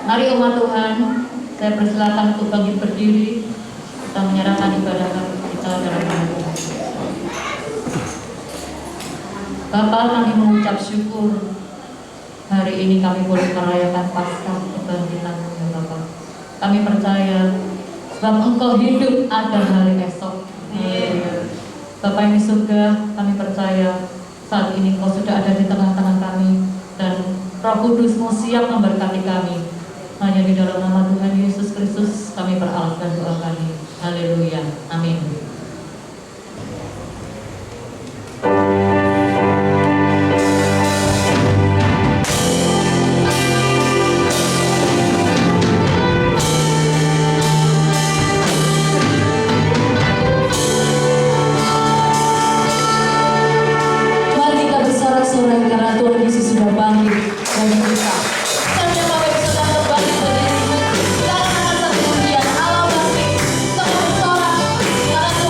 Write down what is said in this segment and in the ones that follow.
Mari umat Tuhan, saya persilakan untuk bangkit berdiri. Kita menyerahkan ibadah kita dalam nama Tuhan. Bapa, kami mengucap syukur hari ini kami boleh merayakan Paskah kebangkitan-Mu ya Bapa. Kami percaya sebab Engkau hidup ada hari esok. Bapa yang di surga, kami percaya saat ini Engkau sudah ada di tengah-tengah kami dan Roh Kudus-Mu siap memberkati kami. Hanya di dalam nama Tuhan Yesus Kristus kami beralahkan doa kami. Haleluya. Amin. Mari kita bersorak-sorai karena Tuhan Yesus sudah bangkit bagi kita. Setiap Bapak Ibu sedang berbangkit berdiri, kita akan angkat satu pujian Allah bangkit. Kita bersorak karena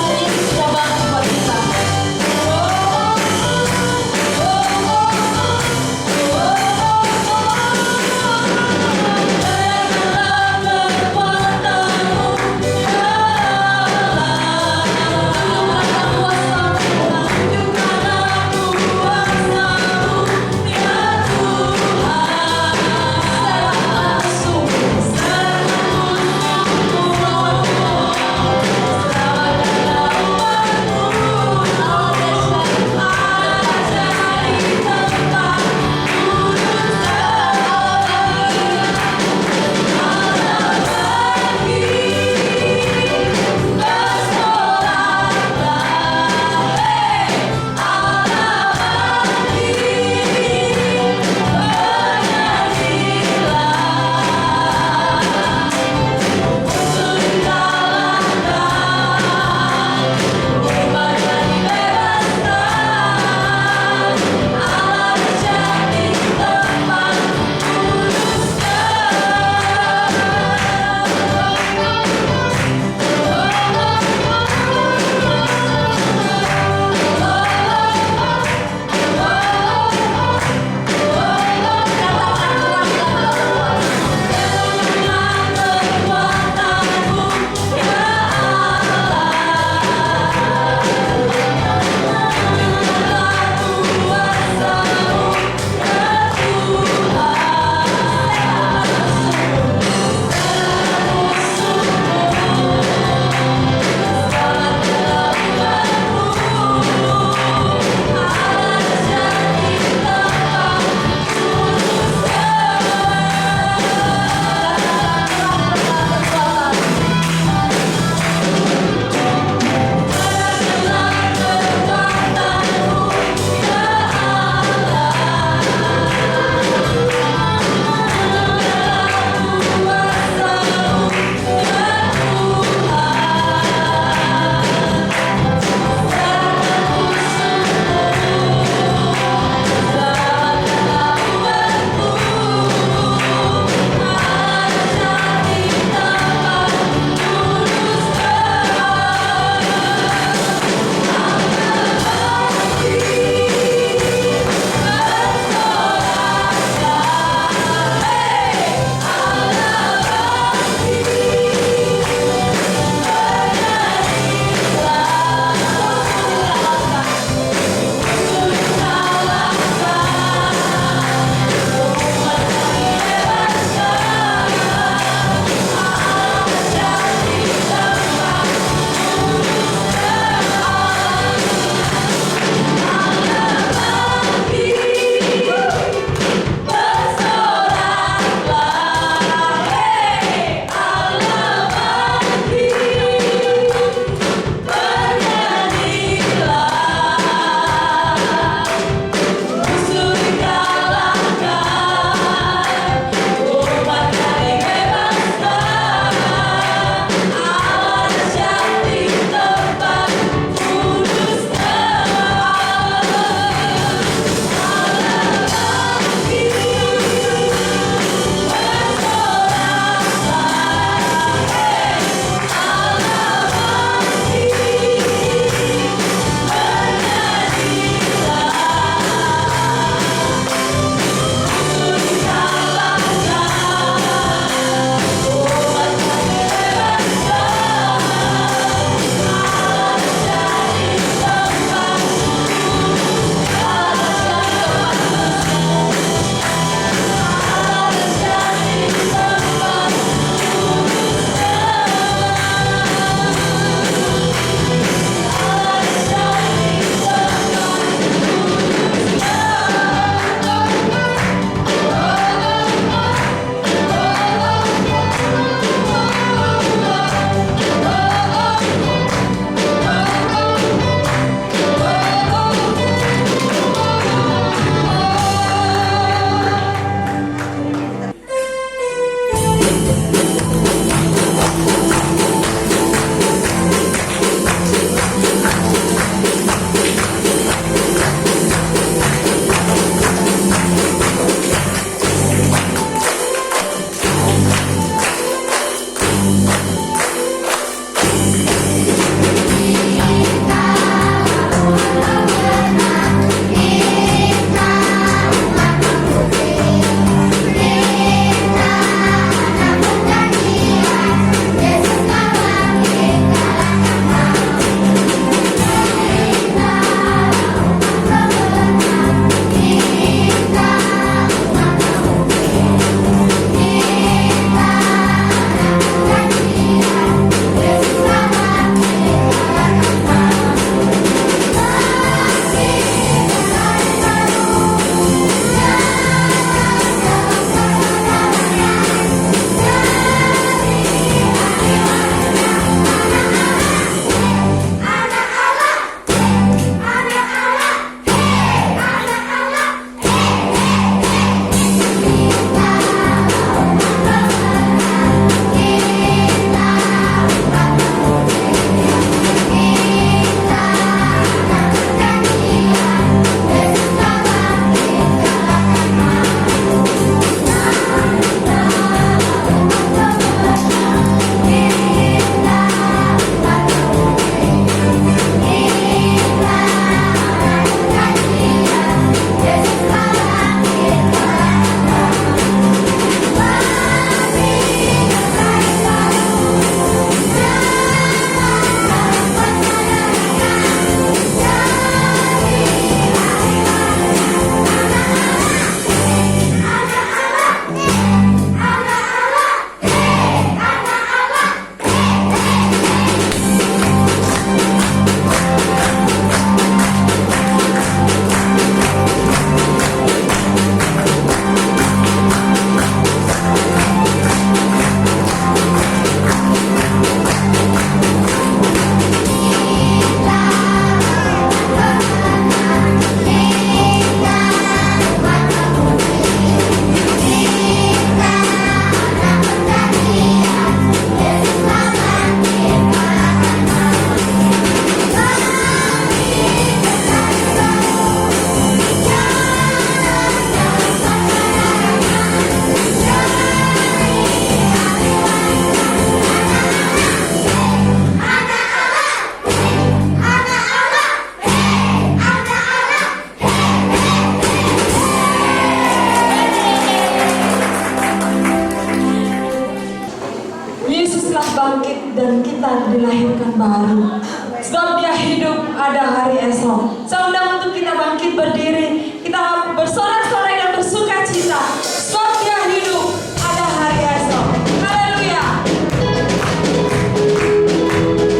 pada hari esok. Saya undang untuk kita bangkit berdiri, kita bersorak-sorai dan bersuka cita, sebab Dia hidup pada hari esok. Haleluya.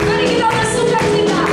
Mari kita bersuka cita.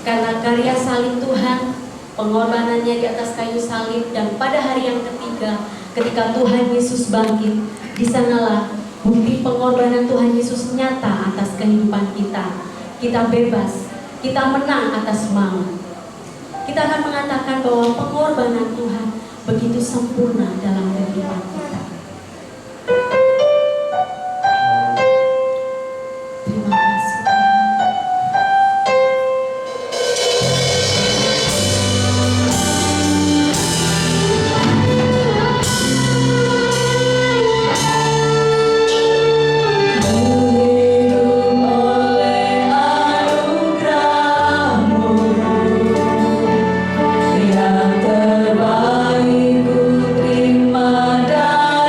Karena karya salib Tuhan, pengorbanannya di atas kayu salib, dan pada hari yang ketiga ketika Tuhan Yesus bangkit, di sanalah bukti pengorbanan Tuhan Yesus nyata atas kehidupan kita. Kita bebas, kita menang atas maut. Kita akan mengatakan bahwa pengorbanan Tuhan begitu sempurna dalam kehidupan kita. Terima kasih Tuhan. Yang terbaik ku terima dan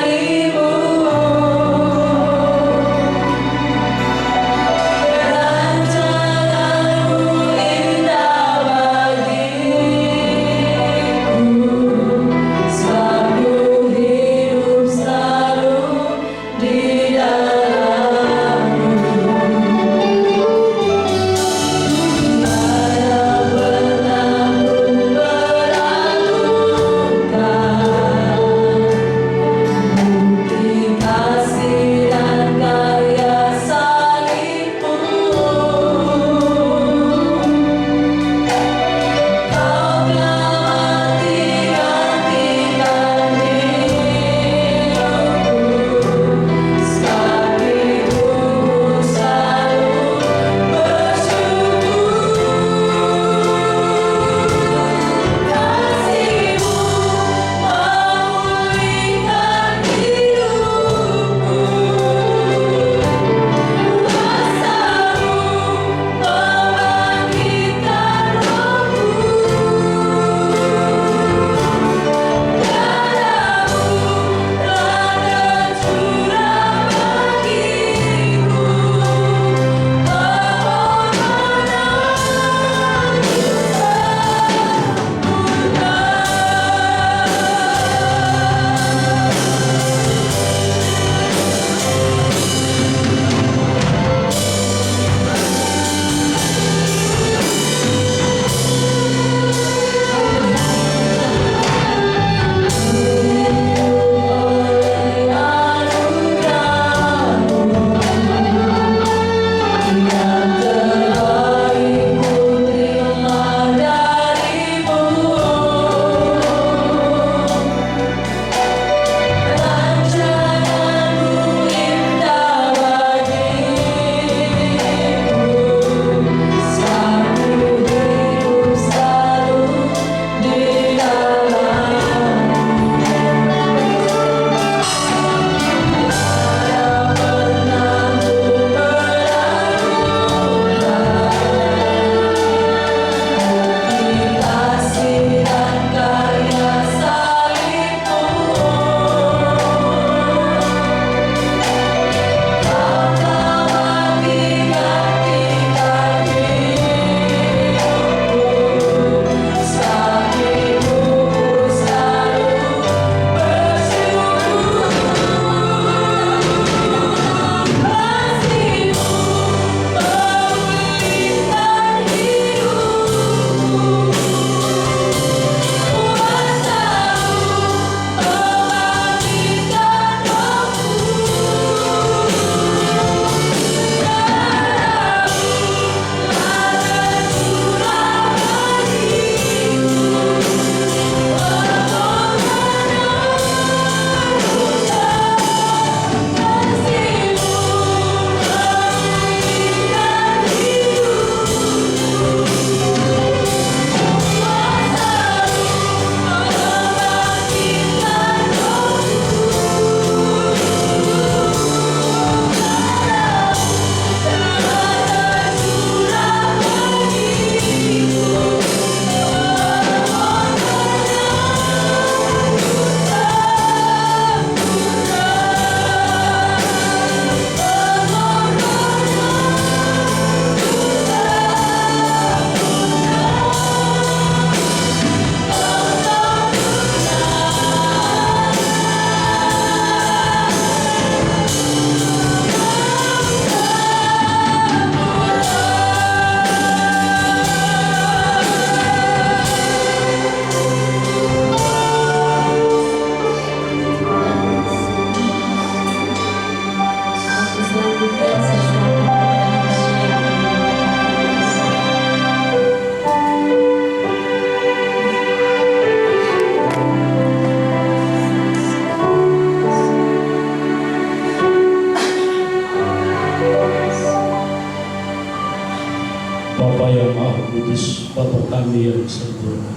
Bapa yang Maha Kudus, Bapa kami yang sempurna,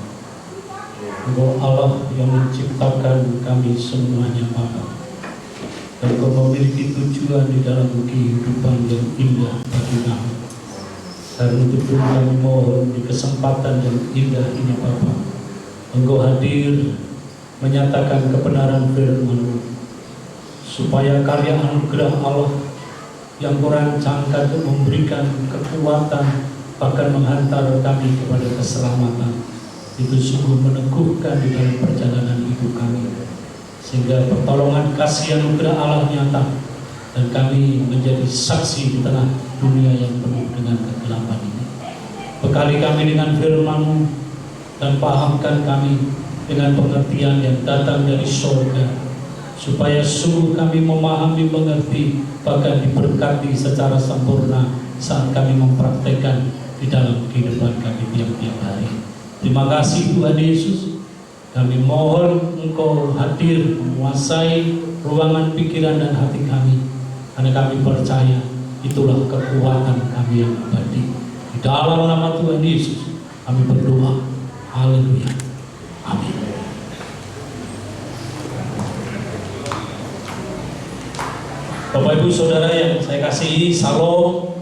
Engkau Allah yang menciptakan kami semuanya Bapa, dan Engkau memiliki tujuan di dalam kehidupan yang indah bagi kami. Dan untuk itu kami mohon di kesempatan yang indah ini Bapa, Engkau hadir menyatakan kebenaran firman-Mu, supaya karya anugerah Allah yang Kau rancangkan untuk memberikan kekuatan, bahkan menghantar kami kepada keselamatan, itu sungguh meneguhkan di dalam perjalanan hidup kami, sehingga pertolongan kasih anugerah Allah nyata dan kami menjadi saksi di tengah dunia yang penuh dengan kegelapan ini. Bekali kami dengan firman-Mu dan pahamkan kami dengan pengertian yang datang dari surga, supaya sungguh kami memahami, mengerti, bahkan diberkati secara sempurna saat kami mempraktekkan di dalam kehidupan kami tiap-tiap hari. Terima kasih Tuhan Yesus. Kami mohon Engkau hadir menguasai ruangan pikiran dan hati kami, karena kami percaya itulah kekuatan kami yang abadi. Di dalam nama Tuhan Yesus kami berdoa. Haleluya. Amin. Bapak Ibu Saudara yang saya kasihi, Salam.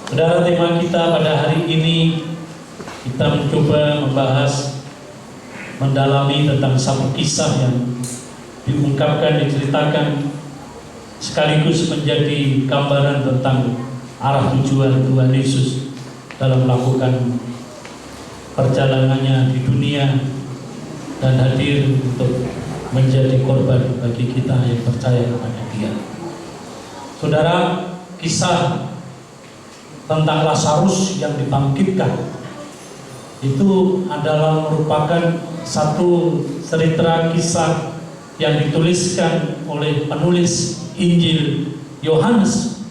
Saudara, tema kita pada hari ini kita mencoba membahas, mendalami tentang satu kisah yang diungkapkan, diceritakan, sekaligus menjadi gambaran tentang arah tujuan Tuhan Yesus dalam melakukan perjalanannya di dunia dan hadir untuk menjadi korban bagi kita yang percaya kepada Dia. Saudara, kisah tentang Lazarus yang dibangkitkan itu adalah merupakan satu cerita kisah yang dituliskan oleh penulis Injil Yohanes,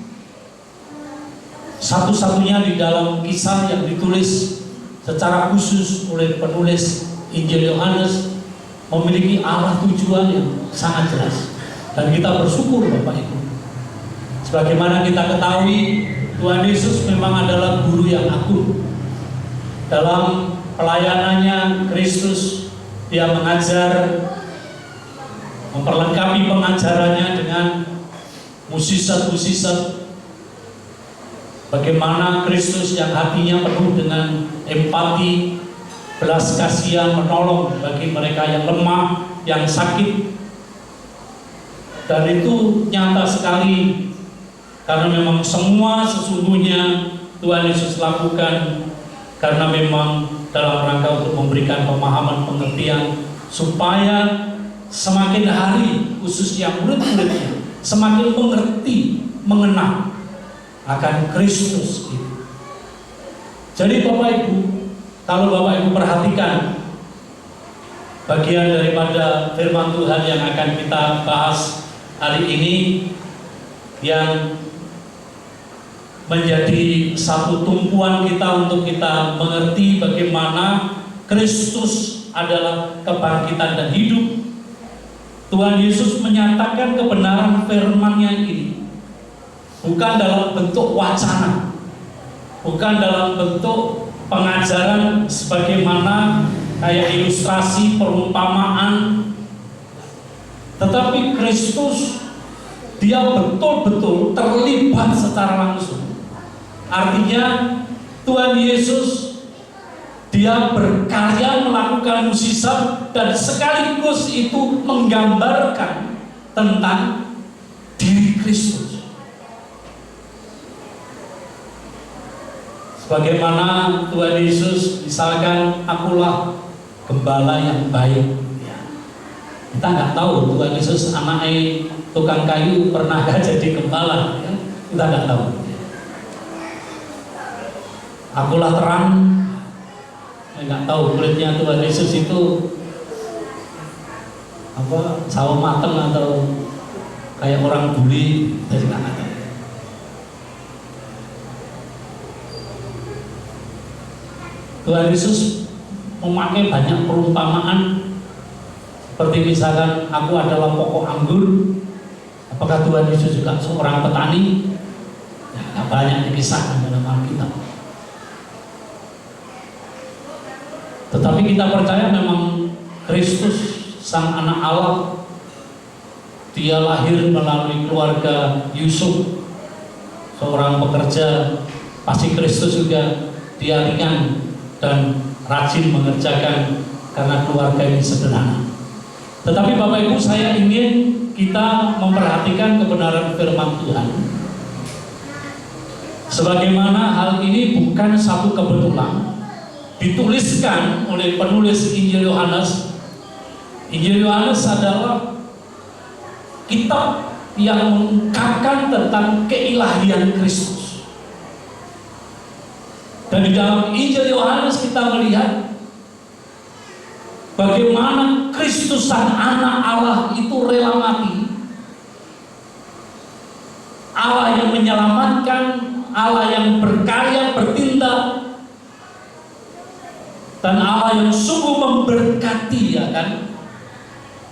satu-satunya di dalam kisah yang ditulis secara khusus oleh penulis Injil Yohanes, memiliki arah tujuan yang sangat jelas. Dan kita bersyukur Bapak Ibu, sebagaimana kita ketahui Tuhan Yesus memang adalah guru yang agung. Dalam pelayanannya Kristus, Dia mengajar, memperlengkapi pengajarannya dengan musisat-musisat. Bagaimana Kristus yang hatinya penuh dengan empati, belas kasihan, menolong bagi mereka yang lemah, yang sakit. Dan itu nyata sekali, karena memang semua sesungguhnya Tuhan Yesus lakukan karena memang dalam rangka untuk memberikan pemahaman, pengertian, supaya semakin hari, khususnya murid-muridnya, semakin mengerti, mengenal akan Kristus itu. Jadi Bapak Ibu, kalau Bapak Ibu perhatikan bagian daripada firman Tuhan yang akan kita bahas hari ini, yang menjadi satu tumpuan kita untuk kita mengerti bagaimana Kristus adalah kebangkitan dan hidup. Tuhan Yesus menyatakan kebenaran firman-Nya ini bukan dalam bentuk wacana, bukan dalam bentuk pengajaran sebagaimana kayak ilustrasi, perumpamaan, tetapi Kristus Dia betul-betul terlibat secara langsung. Artinya Tuhan Yesus Dia berkarya melakukan mukjizat dan sekaligus itu menggambarkan tentang diri Kristus. Sebagaimana Tuhan Yesus misalkan, akulah gembala yang baik. Kita nggak tahu Tuhan Yesus anaknya tukang kayu pernah jadi gembala, ya? Kita nggak tahu. Akulah terang, nggak tahu kulitnya Tuhan Yesus itu apa, sawo mateng atau kayak orang buli, kita juga nggak tahu. Tuhan Yesus memakai banyak perumpamaan, seperti misalkan aku adalah pokok anggur. Apakah Tuhan Yesus juga seorang petani? Ya, nggak banyak dikisahkan dalam Alkitab. Tetapi kita percaya memang Kristus Sang Anak Allah, Dia lahir melalui keluarga Yusuf, seorang pekerja. Pasti Kristus juga Dia ringan dan rajin mengerjakan karena keluarga ini sederhana. Tetapi Bapak Ibu, saya ingin kita memperhatikan kebenaran firman Tuhan. Sebagaimana hal ini bukan satu kebetulan, dituliskan oleh penulis Injil Yohanes. Injil Yohanes adalah kitab yang mengungkapkan tentang keilahian Kristus. Dan di dalam Injil Yohanes kita melihat bagaimana Kristus Sang Anak Allah itu rela mati. Allah yang menyelamatkan, Allah yang berkarya, bertindak, dan Allah yang sungguh memberkati, ya kan,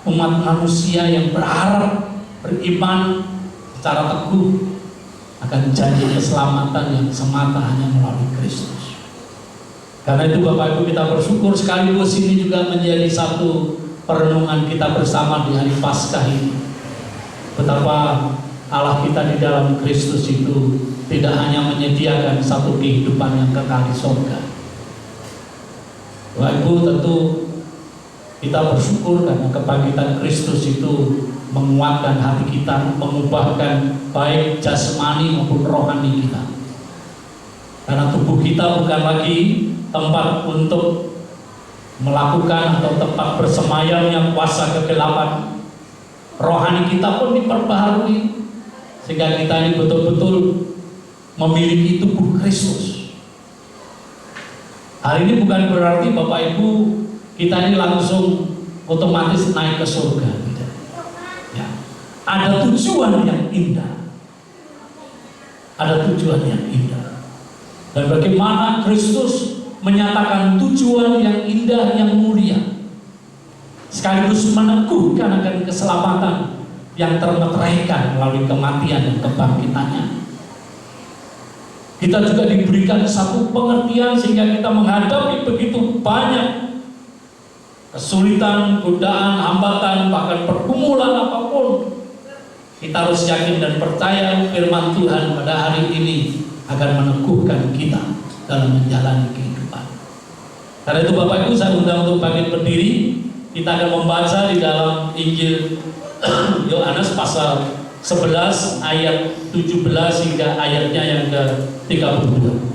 umat manusia yang berharap, beriman secara teguh akan janji keselamatan yang semata hanya melalui Kristus. Karena itu Bapak Ibu, kita bersyukur sekaligus ini juga menjadi satu perenungan kita bersama di hari Paskah ini. Betapa Allah kita di dalam Kristus itu tidak hanya menyediakan satu kehidupan yang kekal di surga. Bapak Ibu, tentu kita bersyukur karena kebangkitan Kristus itu menguatkan hati kita, mengubahkan baik jasmani maupun rohani kita. Karena tubuh kita bukan lagi tempat untuk melakukan atau tempat bersemayamnya kuasa kegelapan. Rohani kita pun diperbaharui sehingga kita ini betul-betul memiliki tubuh Kristus. Hal ini bukan berarti Bapak Ibu kita ini langsung otomatis naik ke surga, tidak. Ya. Ada tujuan yang indah. Ada tujuan yang indah. Dan bagaimana Kristus menyatakan tujuan yang indah, yang mulia, sekaligus meneguhkan akan keselamatan yang termeteraikan melalui kematian dan kebangkitannya. Kita juga diberikan satu pengertian sehingga kita menghadapi begitu banyak kesulitan, godaan, hambatan, bahkan pergumulan apapun. Kita harus yakin dan percaya firman Tuhan pada hari ini akan meneguhkan kita dalam menjalani kehidupan. Karena itu Bapak Ibu, saya undang untuk bangkit berdiri. Kita akan membaca di dalam Injil Yohanes pasal 11 ayat 17 hingga ayatnya yang ke-32.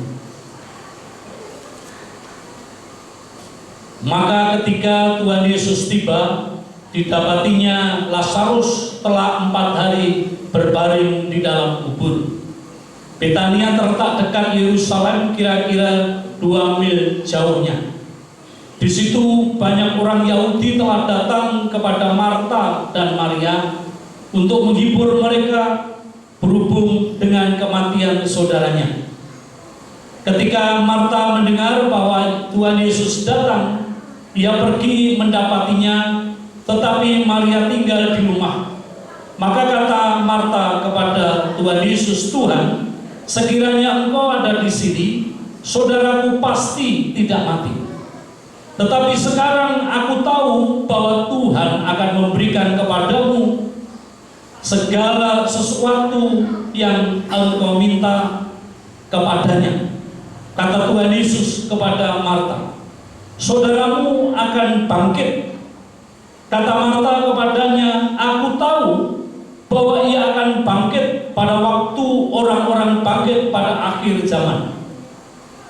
Maka ketika Tuhan Yesus tiba, didapatinya Lazarus telah 4 hari berbaring di dalam kubur. Betania terletak dekat Yerusalem, kira-kira 2 mil jauhnya. Di situ banyak orang Yahudi telah datang kepada Marta dan Maria untuk menghibur mereka berhubung dengan kematian saudaranya. Ketika Marta mendengar bahwa Tuhan Yesus datang, ia pergi mendapatinya, tetapi Maria tinggal di rumah. Maka kata Marta kepada Tuhan Yesus, "Tuhan, sekiranya Engkau ada di sini, saudaraku pasti tidak mati. Tetapi sekarang aku tahu bahwa Tuhan akan memberikan kepadamu segala sesuatu yang Engkau minta kepadanya." Kata Tuhan Yesus kepada Marta, "Saudaramu akan bangkit." Kata Marta kepadanya, "Aku tahu bahwa ia akan bangkit pada waktu orang-orang bangkit pada akhir zaman."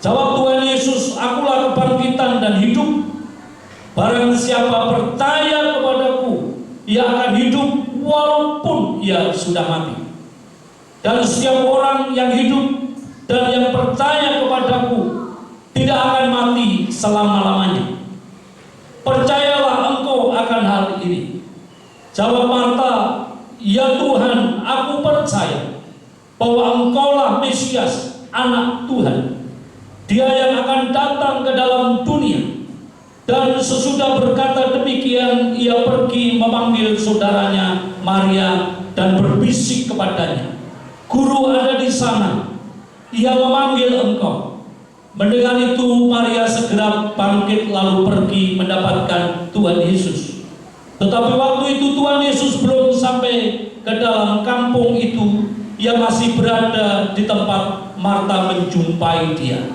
Jawab Tuhan Yesus, "Akulah kebangkitan dan hidup. Barang siapa percaya kepadaku, ia akan hidup walaupun ia sudah mati. Dan setiap orang yang hidup dan yang percaya kepadaku tidak akan mati selama-lamanya. Percayalah engkau akan hal ini." Jawab Marta, "Ya Tuhan, aku percaya bahwa Engkaulah Mesias, Anak Tuhan, Dia yang akan datang ke dalam dunia." Dan sesudah berkata demikian, ia pergi memanggil saudaranya Maria dan berbisik kepadanya, Guru ada di sana, ia memanggil engkau. Mendengar itu Maria segera bangkit lalu pergi mendapatkan Tuhan Yesus. Tetapi waktu itu Tuhan Yesus belum sampai ke dalam kampung itu, ia masih berada di tempat Marta menjumpai dia.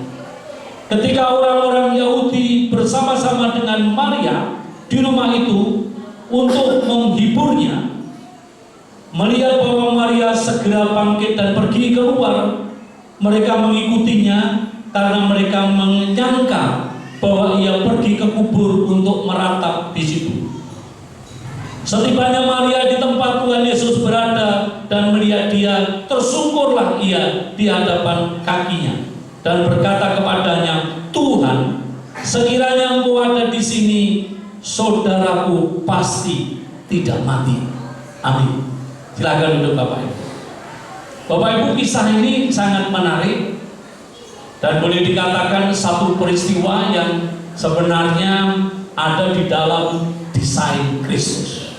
Ketika orang-orang Yahudi bersama-sama dengan Maria di rumah itu untuk menghiburnya, melihat bahwa Maria segera bangkit dan pergi keluar, mereka mengikutinya karena mereka menyangka bahwa ia pergi ke kubur untuk meratap di situ. Setibanya Maria di tempat Tuhan Yesus berada dan melihat dia, tersungkurlah ia di hadapan kakinya dan berkata kepadanya, Tuhan, sekiranya engkau ada di sini, saudaraku pasti tidak mati. Amin. Silakan duduk Bapak Ibu. Bapak Ibu, kisah ini sangat menarik dan boleh dikatakan satu peristiwa yang sebenarnya ada di dalam desain Kristus.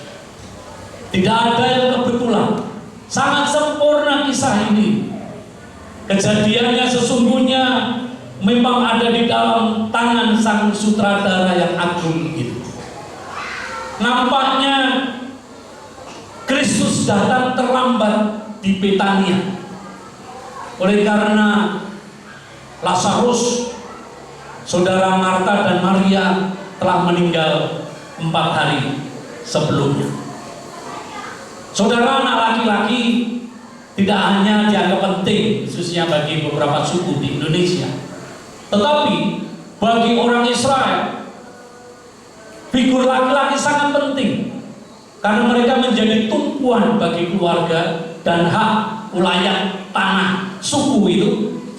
Tidak ada yang kebetulan, sangat sempurna kisah ini. Kejadiannya sesungguhnya memang ada di dalam tangan sang sutradara yang agung itu. Nampaknya Kristus datang terlambat di Betania. Oleh karena Lazarus, saudara Marta dan Maria telah meninggal 4 hari sebelumnya. Saudara, anak laki-laki tidak hanya dianggap penting, khususnya bagi beberapa suku di Indonesia, tetapi bagi orang Israel, figur laki-laki sangat penting karena mereka menjadi tumpuan bagi keluarga dan hak wilayah tanah suku itu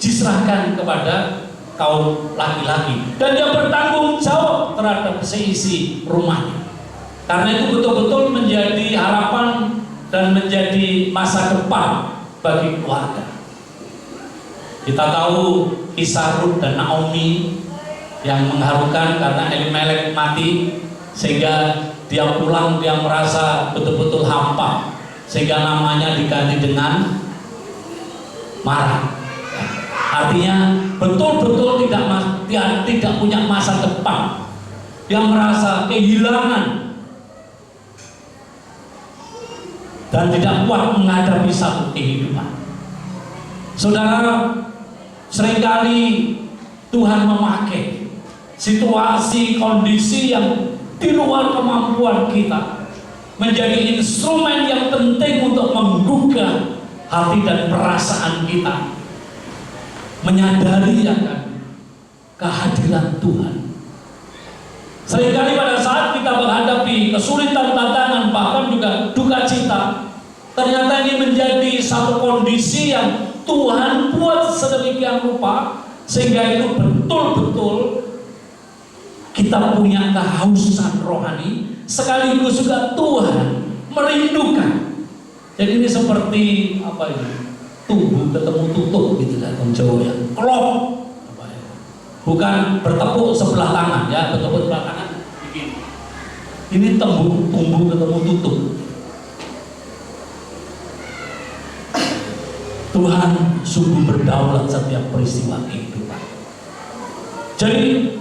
diserahkan kepada kaum laki-laki dan dia bertanggung jawab terhadap seisi rumahnya. Karena itu betul-betul menjadi harapan dan menjadi masa depan bagi keluarga. Kita tahu kisah Ruth dan Naomi yang mengharukan karena Elimelek mati sehingga dia pulang, dia merasa betul-betul hampa sehingga namanya diganti dengan Mara. Artinya betul-betul tidak punya masa depan. Dia merasa kehilangan dan tidak kuat menghadapi satu kehidupan. Saudara, seringkali Tuhan memakai situasi, kondisi yang di luar kemampuan kita menjadi instrumen yang penting untuk menggugah hati dan perasaan kita, menyadari akan kehadiran Tuhan. Seringkali pada saat kita menghadapi kesulitan, tantangan, bahkan juga duka cita, ternyata ini menjadi satu kondisi yang Tuhan buat sedemikian rupa sehingga itu betul-betul kita punya kehausan rohani, sekaligus juga Tuhan merindukan. Jadi ini seperti apa ini? Tubuh ketemu tutup gitu kan, orang Jawa ya. Klop. Bukan bertepuk sebelah tangan ya, bertepuk sebelah tangan begini. Ini tumbuh ketemu tutup. Tuhan sungguh berdaulat setiap peristiwa kehidupan. Jadi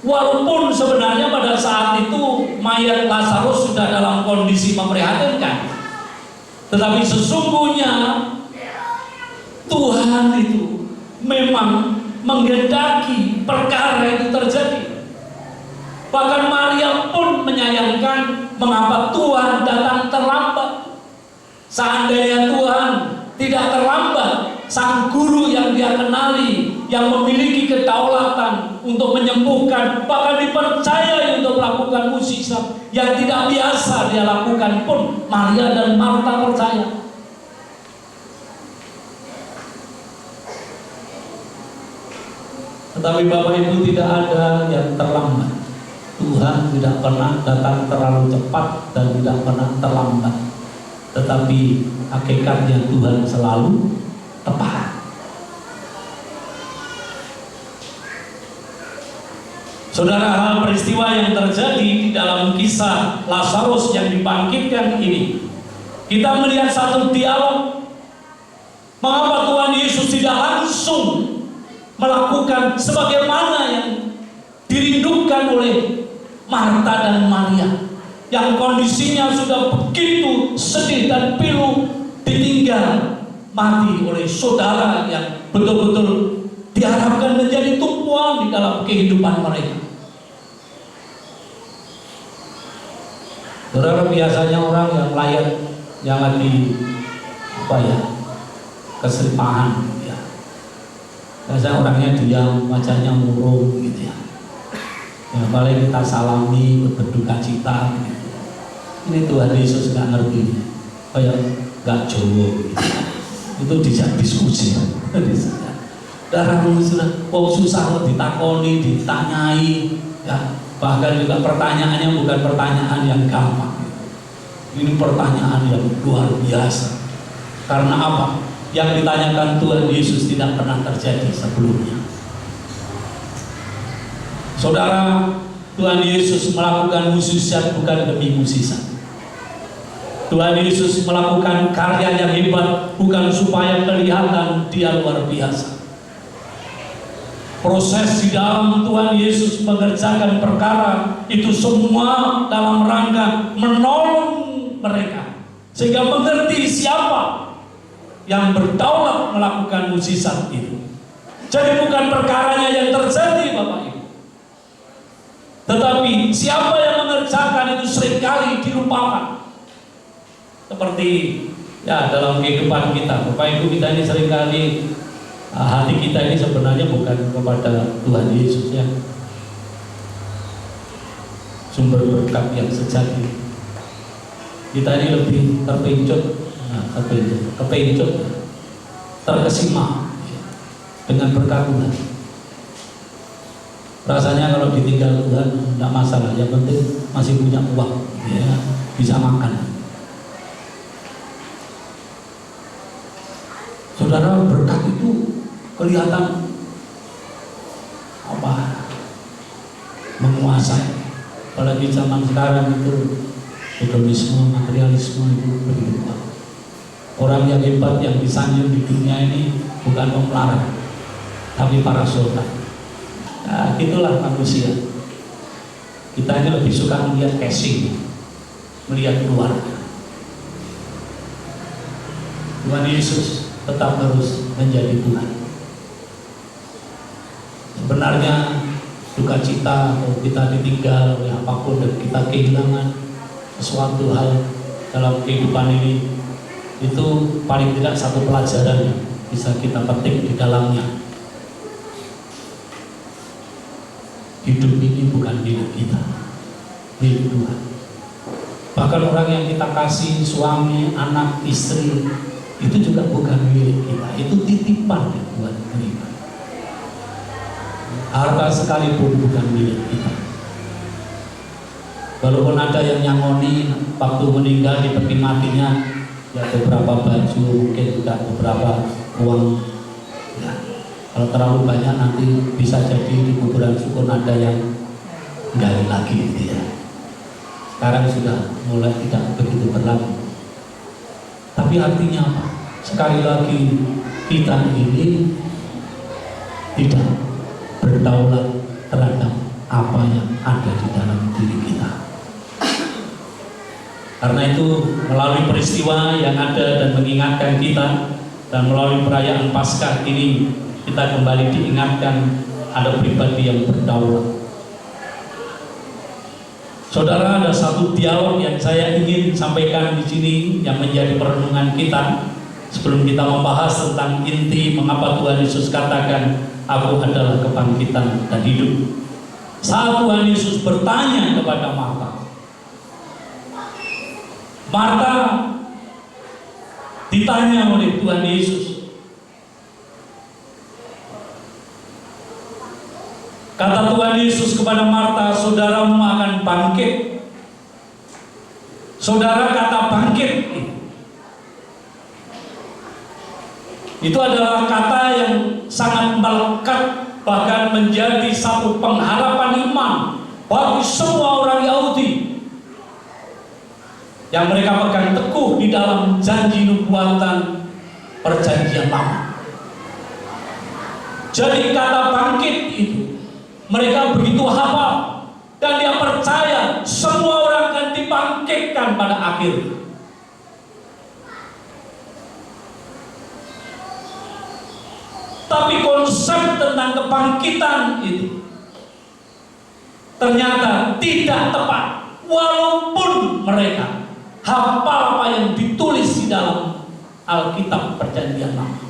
walaupun sebenarnya pada saat itu mayat Lazarus sudah dalam kondisi memprihatinkan, tetapi sesungguhnya Tuhan itu memang menghendaki perkara itu terjadi. Bahkan Maria pun menyayangkan mengapa Tuhan datang terlambat. Seandainya Tuhan tidak terlambat, sang guru yang dia kenali, yang memiliki kedaulatan untuk menyembuhkan, bahkan dipercaya untuk melakukan mukjizat yang tidak biasa dia lakukan pun, Maria dan Marta percaya. Tetapi Bapak Ibu, tidak ada yang terlambat. Tuhan tidak pernah datang terlalu cepat dan tidak pernah terlambat. Tetapi hakikatnya Tuhan selalu tepat. Saudara, hal peristiwa yang terjadi di dalam kisah Lazarus yang dibangkitkan ini, kita melihat satu dialog Mengapa Tuhan Yesus tidak langsung melakukan sebagaimana yang dirindukan oleh Marta dan Maria, yang kondisinya sudah begitu sedih dan pilu, ditinggal mati oleh saudara yang betul-betul diharapkan menjadi tumpuan di dalam kehidupan mereka. Saudara, biasanya orang yang layak, yang lagi keselipahan, ya, biasanya orangnya diam, wajahnya murung gitu ya. Ya, paling kita salami, berduka cita gitu. Ini Tuhan Yesus nggak ngerti, kayak nggak Jawa gitu. Itu dijak diskusi. Darah sudah susah ditakoni, ditanyai, ya. Bahkan juga pertanyaannya bukan pertanyaan yang gampang. Ini pertanyaan yang luar biasa. Karena apa? Yang ditanyakan Tuhan Yesus tidak pernah terjadi sebelumnya. Saudara, Tuhan Yesus melakukan mukjizat bukan demi mukjizat. Tuhan Yesus melakukan karya yang hebat bukan supaya kelihatan Dia luar biasa. Proses di dalam Tuhan Yesus mengerjakan perkara itu semua dalam rangka menolong mereka sehingga mengerti siapa yang berdaulat melakukan mukjizat itu. Jadi bukan perkaranya yang terjadi, Bapak Ibu, tetapi siapa yang mengerjakan itu seringkali dilupakan. Seperti ya dalam kehidupan kita, Bapak Ibu, kita ini seringkali hati kita ini sebenarnya bukan kepada Tuhan Yesus, ya, sumber berkat yang sejati. Kita ini lebih terpencot, terkesima dengan berkat Tuhan. Rasanya kalau ditinggal Tuhan tidak masalah, yang penting masih punya uang, ya, bisa makan. Saudara, berkat itu kelihatan menguasai, apalagi zaman sekarang itu hedonisme, materialisme itu begitu kuat. Orang yang hebat yang disanjung di dunia ini bukan pemelarat, tapi para sultan. Nah, itulah manusia. Kita ini lebih suka melihat casing, melihat keluarga. Tuhan Yesus tetap harus menjadi Tuhan. Sebenarnya duka cita atau kita ditinggal oleh apapun dan kita kehilangan sesuatu hal dalam kehidupan ini, itu paling tidak satu pelajaran yang bisa kita petik di dalamnya. Hidup ini bukan milik kita, milik Tuhan. Bahkan orang yang kita kasih, suami, anak, istri, itu juga bukan milik kita, itu titipan yang Tuhan berikan. Harta sekalipun bukan milik kita. Walaupun ada yang nyangoni waktu meninggal di peti matinya, ya beberapa baju, mungkin juga beberapa uang. Ya, kalau terlalu banyak nanti bisa jadi di kuburan sukun ada yang gali lagi, gitu ya. Sekarang sudah mulai tidak begitu berlaku. Tapi artinya apa? Sekali lagi kita ini tidak berdaulat terhadap apa yang ada di dalam diri kita. Karena itu melalui peristiwa yang ada dan mengingatkan kita, dan melalui perayaan Paskah ini kita kembali diingatkan ada pribadi yang berdaulat. Saudara, ada satu dialog yang saya ingin sampaikan di sini yang menjadi perenungan kita sebelum kita membahas tentang inti mengapa Tuhan Yesus katakan, "Aku adalah kebangkitan dan hidup." Saat Tuhan Yesus bertanya kepada Marta ditanya oleh Tuhan Yesus, kata Tuhan Yesus kepada Marta, "Saudaramu akan bangkit." Saudara, kata bangkit itu adalah kata yang sangat melekat, bahkan menjadi satu pengharapan iman bagi semua orang Yahudi yang mereka pegang teguh di dalam janji nubuatan perjanjian perjanjian lama. Jadi kata bangkit itu mereka begitu hafal, dan dia percaya semua orang akan dibangkitkan pada akhirnya. Tapi konsep tentang kebangkitan itu ternyata tidak tepat, walaupun mereka hafal apa yang ditulis di dalam Alkitab Perjanjian Lama.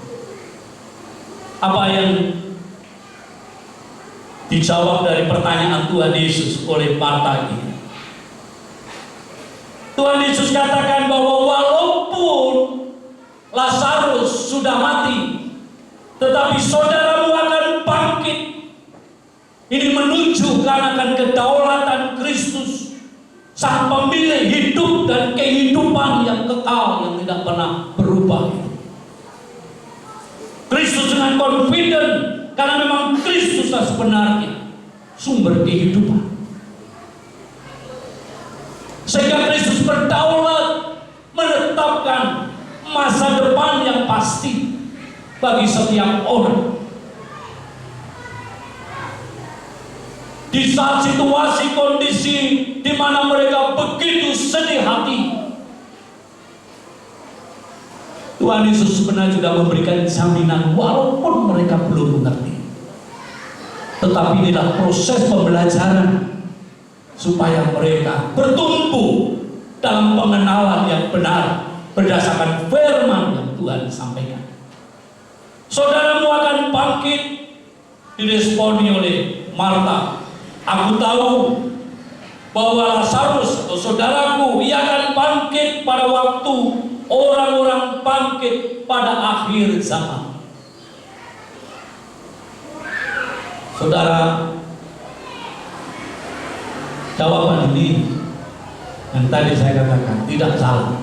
Apa yang dijawab dari pertanyaan Tuhan Yesus oleh Marta ini? Tuhan Yesus katakan bahwa walaupun Lazarus sudah mati, tetapi saudaramu akan bangkit. Ini menunjukkan akan kedaulatan Kristus, Sang Pemilik hidup dan kehidupan yang kekal yang tidak pernah berubah. Kristus dengan confident, karena memang Kristuslah sebenarnya sumber kehidupan. Sehingga Kristus berdaulat menetapkan masa depan yang pasti bagi setiap orang. Di saat situasi kondisi di mana mereka begitu sedih hati, Tuhan Yesus sebenarnya sudah memberikan jaminan walaupun mereka belum mengerti. Tetapi inilah proses pembelajaran supaya mereka bertumbuh dalam pengenalan yang benar berdasarkan firman yang Tuhan sampaikan. Saudaramu akan bangkit, diresponi oleh Marta. Aku tahu bahwa Lazarus atau saudaraku, ia akan bangkit pada waktu orang-orang bangkit pada akhir zaman. Saudara, jawaban ini yang tadi saya katakan tidak salah,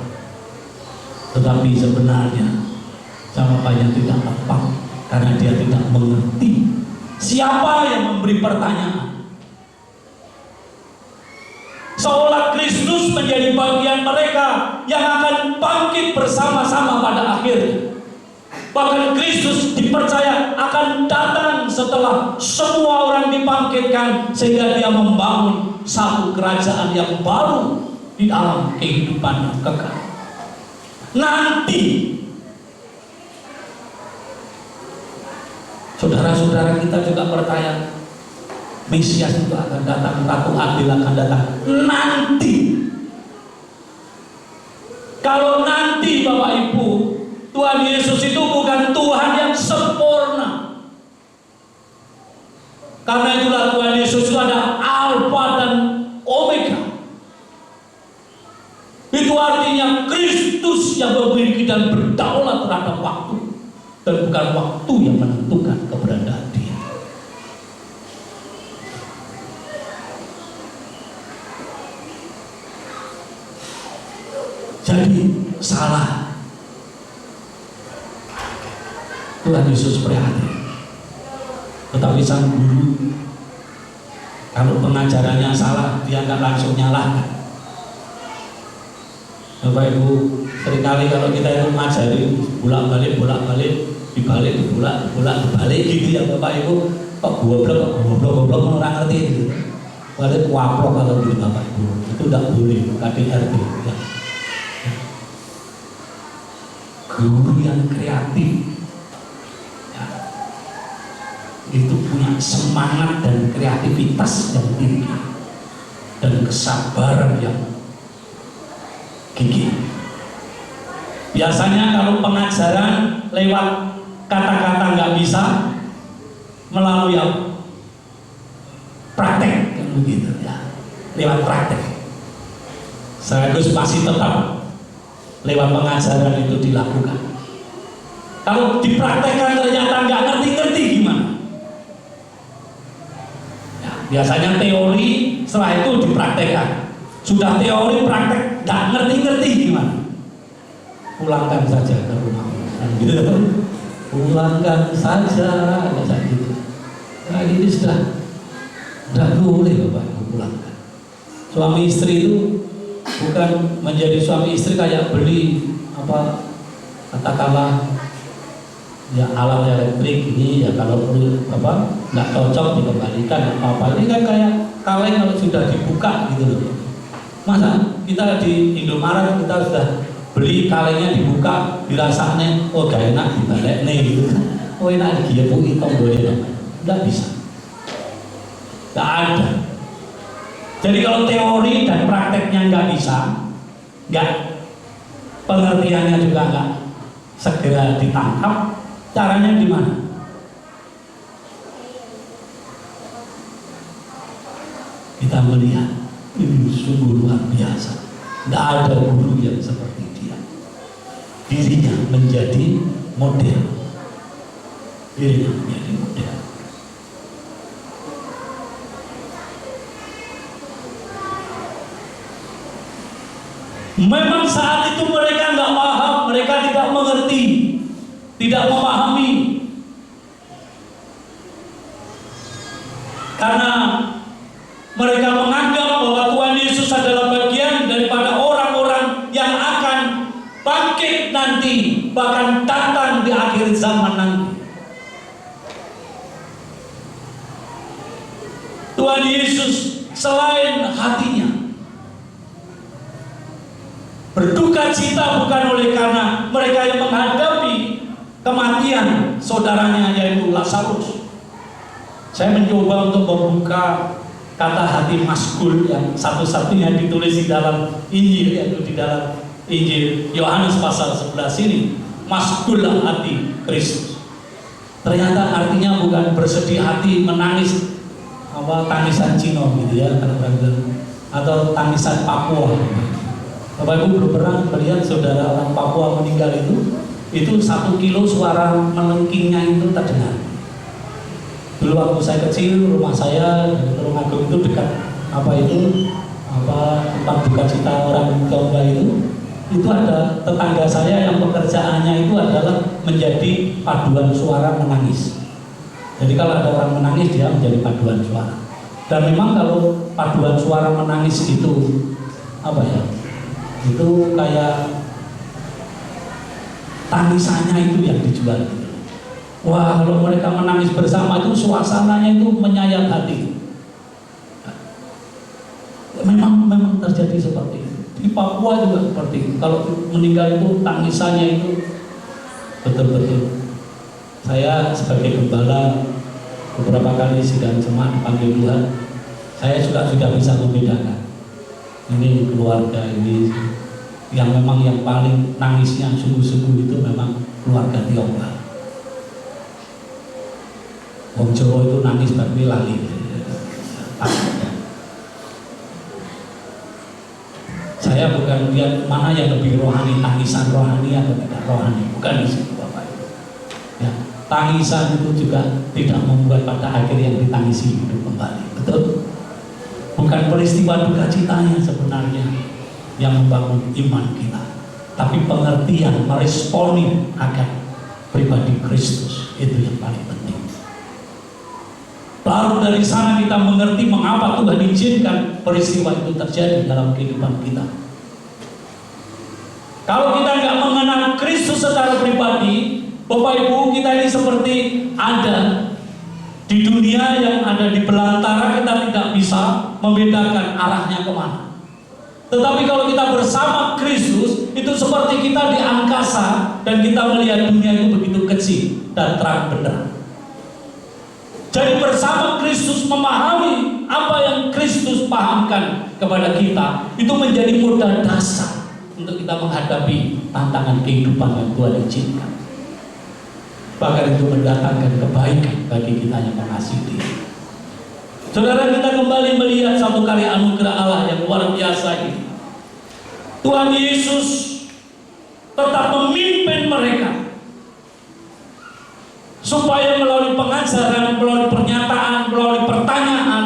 tetapi sebenarnya jawabannya tidak tepat karena dia tidak mengerti siapa yang memberi pertanyaan. Seolah Kristus menjadi bagian mereka yang akan bangkit bersama-sama pada akhirnya. Bahkan Kristus dipercaya akan datang setelah semua orang dibangkitkan, sehingga dia membangun satu kerajaan yang baru di dalam kehidupan yang kekal. Nanti saudara-saudara kita juga percaya Mesias itu akan datang, Ratu Adil akan datang nanti. Kalau nanti Bapak Ibu, Tuhan Yesus itu bukan Tuhan yang sempurna. Karena itulah Tuhan Yesus itu ada Alfa dan Omega. Itu artinya Kristus yang memiliki dan berdaulat terhadap waktu, dan bukan waktu yang menentukan keberadaan Dia. Jadi salah. Tuhan Yesus prihatin. Tetapi sang guru, kalau pengajarannya salah, dia nggak langsung nyalahkan. Bapak Ibu, seringkali kalau kita itu mengajari bolak-balik, dibalik, dibalik gitu ya Bapak Ibu, kok goblok orang ngerti gitu. Balik waplok kalau gitu Bapak Ibu, itu tidak boleh, KDRT ya. Guru yang kreatif ya, itu punya semangat dan kreativitas yang tinggi dan kesabaran yang gigih. Biasanya kalau pengajaran lewat kata-kata nggak bisa, melalui apa? Praktek kan begitu ya, lewat praktek. Saya harus pasti tetap lewat pengajaran itu dilakukan. Kalau dipraktekkan ternyata nggak ngerti-ngerti gimana? Ya, biasanya teori, setelah itu dipraktekkan. Sudah teori, praktek, nggak ngerti-ngerti gimana? Pulangkan saja ke rumah. Gitu. Pulangkan saja, kayak gitu. Nah ini sudah boleh Bapak Ibu pulangkan. Suami istri itu bukan menjadi suami istri kayak beli apa, katakanlah ya alat elektrik ini ya kalau perlu nggak cocok dikembalikan apa ini kan kayak kaleng kalau sudah dibuka gitu loh. Masa kita di Indomaret kita sudah beli kalengnya dibuka dirasanya oh gak enak dibalik nih gitu kan, oh enak digiepui tombolnya, nggak bisa, nggak ada. Jadi kalau teori dan prakteknya nggak bisa, nggak pengertiannya juga nggak segera ditangkap, caranya gimana? Kita melihat ini sungguh luar biasa. Tidak ada guru yang seperti dia. Dirinya menjadi model. Dirinya menjadi model. Memang saat itu mereka nggak paham, mereka tidak mengerti, tidak memahami. Karena mereka menganggap bahwa Tuhan Yesus adalah bagian daripada orang-orang yang akan bangkit nanti, bahkan datang di akhir zaman nanti. Tuhan Yesus selain hatinya berduka cita bukan oleh karena mereka yang menghadapi kematian saudaranya yaitu Lazarus. Saya mencoba untuk membuka kata hati maskul yang satu-satunya ditulis di dalam Injil, yaitu di dalam Injil Yohanes pasal 11 ini, maskullah hati Kristus. Ternyata artinya bukan bersedih hati menangis tangisan Cina gitu ya, atau tangisan Papua. Bapak Ibu belum pernah melihat saudara orang Papua meninggal itu 1 kilo suara melengkingnya itu terdengar. Dulu waktu saya kecil, rumah saya di Tulungagung itu dekat tempat duka cita orang Tionghoa itu ada tetangga saya yang pekerjaannya itu adalah menjadi paduan suara menangis. Jadi kalau ada orang menangis dia menjadi paduan suara. Dan memang kalau paduan suara menangis itu itu kayak tangisannya itu yang dijual gitu. Wah, kalau mereka menangis bersama itu suasananya itu menyayat hati. Memang terjadi seperti itu. Di Papua juga seperti itu. Kalau meninggal itu tangisannya itu betul-betul. Saya sebagai gembala beberapa kali sidang jemaat dipanggil Tuhan, saya juga sudah bisa membedakan. Ini keluarga ini yang memang yang paling nangisnya sungguh-sungguh itu memang keluarga Tionghoa. Wong Jawa itu nangis berarti lali. Saya bukan lihat mana yang lebih rohani, tangisan rohani atau tidak rohani, bukan di situ Bapak Ibu. Ya, tangisan itu juga tidak membuat pada akhir yang ditangisi hidup kembali, betul? Bukan peristiwa duka citanya sebenarnya yang membangun iman kita, tapi pengertian meresponi akan pribadi Kristus itu yang paling penting. Baru dari sana kita mengerti mengapa Tuhan izinkan peristiwa itu terjadi dalam kehidupan kita. Kalau kita nggak mengenal Kristus secara pribadi, Bapak Ibu, kita ini seperti ada di dunia yang ada di belantara, kita tidak bisa membedakan arahnya kemana. Tetapi kalau kita bersama Kristus, itu seperti kita di angkasa dan kita melihat dunia itu begitu kecil dan terang benderang. Jadi bersama Kristus memahami apa yang Kristus pahamkan kepada kita, itu menjadi modal dasar untuk kita menghadapi tantangan kehidupan yang Tuhan izinkan. Bahkan itu mendatangkan kebaikan bagi kita yang mengasihi Dia. Saudara, kita kembali melihat satu karya anugerah Allah yang luar biasa ini. Tuhan Yesus tetap memimpin mereka supaya melalui pengajaran, melalui pernyataan, melalui pertanyaan,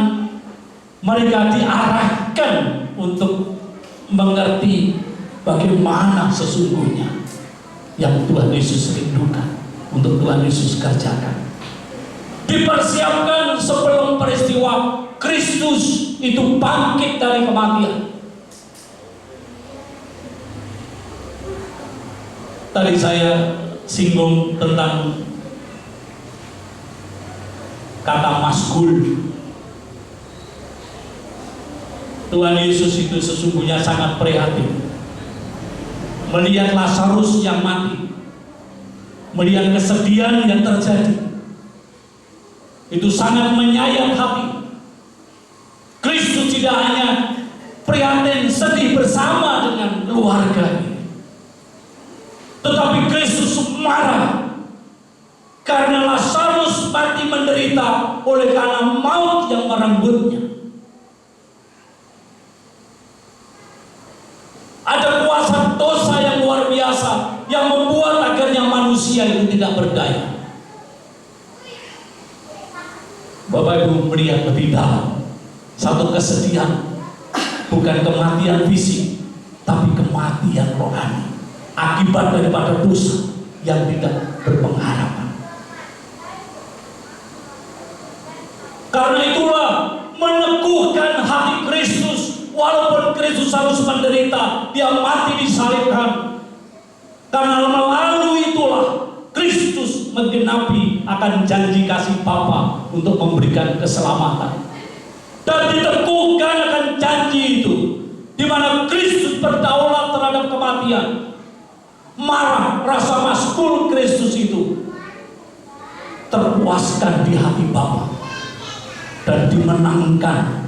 mereka diarahkan untuk mengerti bagaimana sesungguhnya yang Tuhan Yesus rindukan untuk Tuhan Yesus kerjakan. Dipersiapkan sebelum peristiwa Kristus itu bangkit dari kematian. Tadi saya singgung tentang kata maskul. Tuhan Yesus itu sesungguhnya sangat prihatin melihat Lazarus yang mati, melihat kesedihan yang terjadi. Itu sangat menyayat hati. Kristus tidak hanya prihatin sedih bersama dengan keluarganya, tetapi Kristus marah karena Lazarus mati menderita oleh karena maut yang merenggutnya. Ada kuasa dosa yang luar biasa yang membuat akhirnya manusia itu tidak berdaya. Bapak Ibu melihat lebih dalam, satu kesedihan, bukan kematian fisik, tapi kematian rohani, akibat daripada dosa yang tidak berpengharapan. Karena itulah meneguhkan hati Kristus, walaupun Kristus harus menderita, dia mati disalibkan. Karena melalui itulah Kristus menggenapi akan janji kasih Bapa untuk memberikan keselamatan. Dan diteguhkan akan janji itu, di mana Kristus berdaulat terhadap kematian. Marah, rasa maskul Kristus itu terpuaskan di hati Bapa dan dimenangkan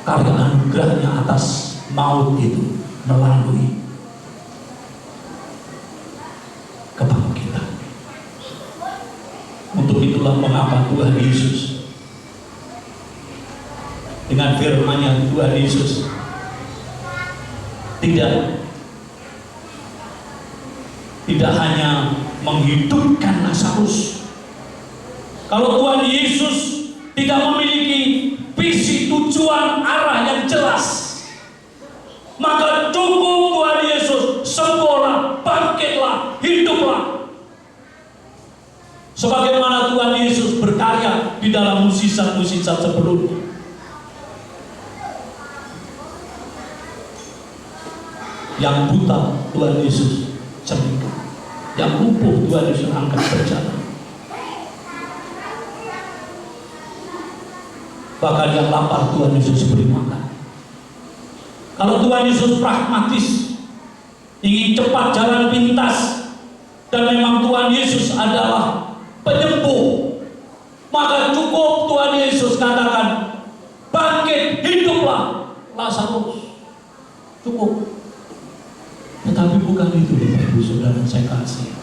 karya anugerahnya atas maut itu melalui kebangkitan. Untuk itulah mengapa Tuhan Yesus dengan firman-Nya, Tuhan Yesus tidak hanya menghidupkan Lazarus. Kalau Tuhan Yesus tidak memiliki visi, tujuan, arah yang jelas, maka cukup Tuhan Yesus sembuhlah, bangkitlah, hiduplah. Sebagaimana Tuhan Yesus berkarya di dalam mukjizat-mukjizat sebelumnya. Yang buta Tuhan Yesus sembuhkan, yang lumpuh Tuhan Yesus angkat berjalan, bahkan yang lapar Tuhan Yesus beri makan. Kalau Tuhan Yesus pragmatis, ingin cepat jalan pintas, dan memang Tuhan Yesus adalah penyembuh, maka cukup Tuhan Yesus katakan, bangkit, hiduplah Lazarus. Cukup. Tetapi bukan itu, Bapak Ibu Saudara saya kasih.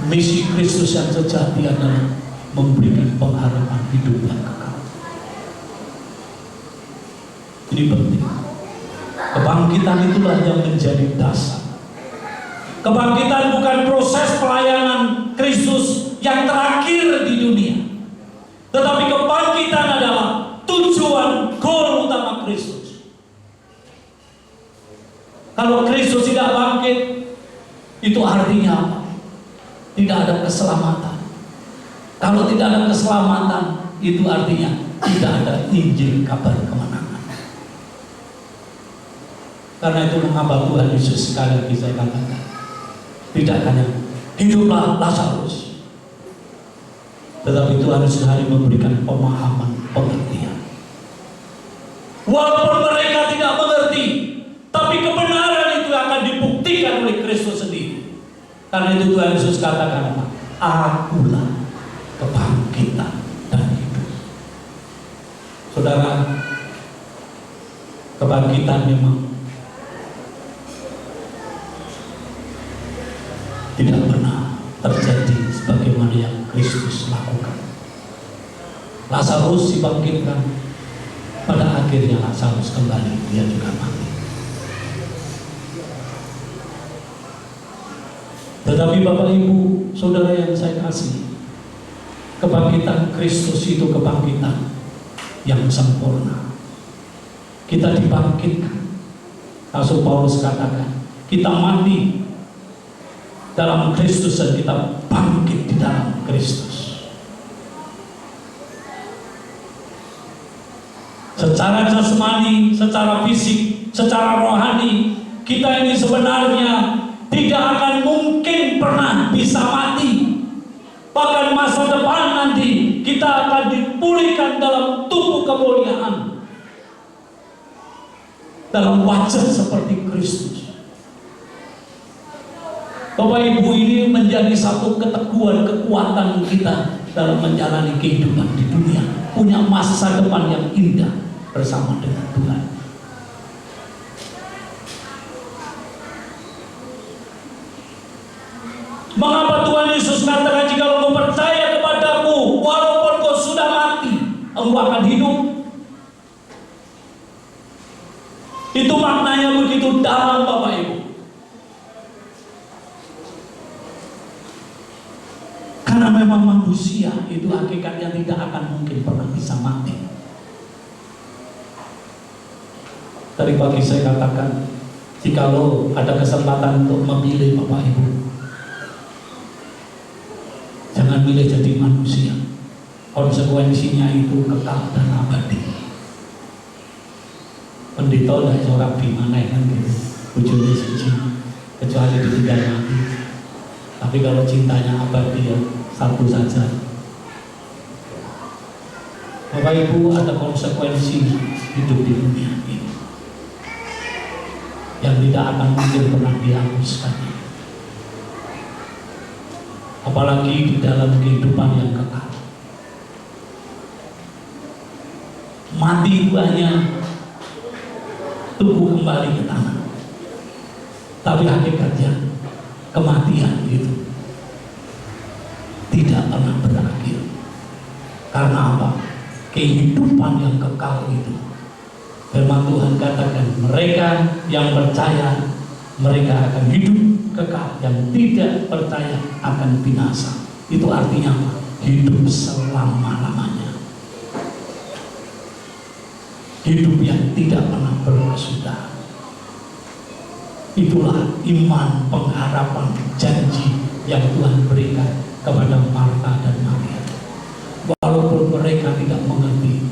Misi Kristus yang sejati adalah memberikan pengharapan hidup yang kekal. Ini penting. Kebangkitan itulah yang menjadi dasar. Kebangkitan bukan proses pelayanan Kristus yang terakhir di dunia, tetapi kebangkitan adalah tujuan, goal utama Kristus. Kalau Kristus tidak bangkit, itu artinya apa? Tidak ada keselamatan. Kalau tidak ada keselamatan, itu artinya tidak ada Injil, kabar kemenangan. Karena itu mengapa Tuhan Yesus sekali lagi saya katakan, tidak hanya hiduplah Lazarus, tetapi Tuhan Yesus hari memberikan pemahaman, pengertian. Walaupun mereka tidak mengerti, tapi kebenaran itu akan dibuktikan oleh Kristus sendiri. Karena itu Tuhan Yesus katakan apa? Akulah kebangkitan dan hidup. Saudara, kebangkitan memang tidak pernah terjadi sebagaimana yang Kristus lakukan. Lazarus dibangkitkan, pada akhirnya Lazarus kembali, dia juga mati. Tetapi Bapak Ibu Saudara yang saya kasih, kebangkitan Kristus itu kebangkitan yang sempurna. Kita dibangkitkan. Rasul Paulus katakan, kita mati dalam Kristus dan kita bangkit di dalam Kristus. Secara jasmani, secara fisik, secara rohani, kita ini sebenarnya tidak akan mungkin pernah bisa mati. Bahkan masa depan nanti kita akan dipulihkan dalam tubuh kemuliaan, dalam wajah seperti Kristus. Bapak Ibu, ini menjadi satu keteguhan, kekuatan kita dalam menjalani kehidupan di dunia, punya masa depan yang indah bersama dengan Tuhan. Mengapa Tuhan Yesus katakan, jika engkau percaya kepadaku, walaupun kau sudah mati, engkau akan hidup? Itu maknanya begitu dalam, Bapak Ibu. Karena memang manusia itu hakikatnya tidak akan mungkin pernah bisa mati. Tadi pagi saya katakan, jikalau ada kesempatan untuk memilih, Bapak Ibu, jangan milih jadi manusia. Konsekuensinya itu kekal dan abadi. Pendeta dan seorang dimana kan gitu, ujungnya siji, kecuali ditinggal mati. Tapi kalau cintanya abadi ya satu saja. Bapak Ibu, ada konsekuensi hidup di dunia ini yang tidak akan mungkin pernah dihapuskan, apalagi di dalam kehidupan yang kekal. Mati itu hanya tubuh kembali ke tanah, tapi hakikatnya kematian itu tidak pernah berakhir. Karena apa? Kehidupan yang kekal itu, firman Tuhan katakan, mereka yang percaya mereka akan hidup kekal, yang tidak percaya akan binasa. Itu artinya apa? Hidup selama-lamanya, hidup yang tidak pernah berkesudahan. Itulah iman, pengharapan, janji yang Tuhan berikan kepada Marta dan Maria. Walaupun mereka tidak mengerti,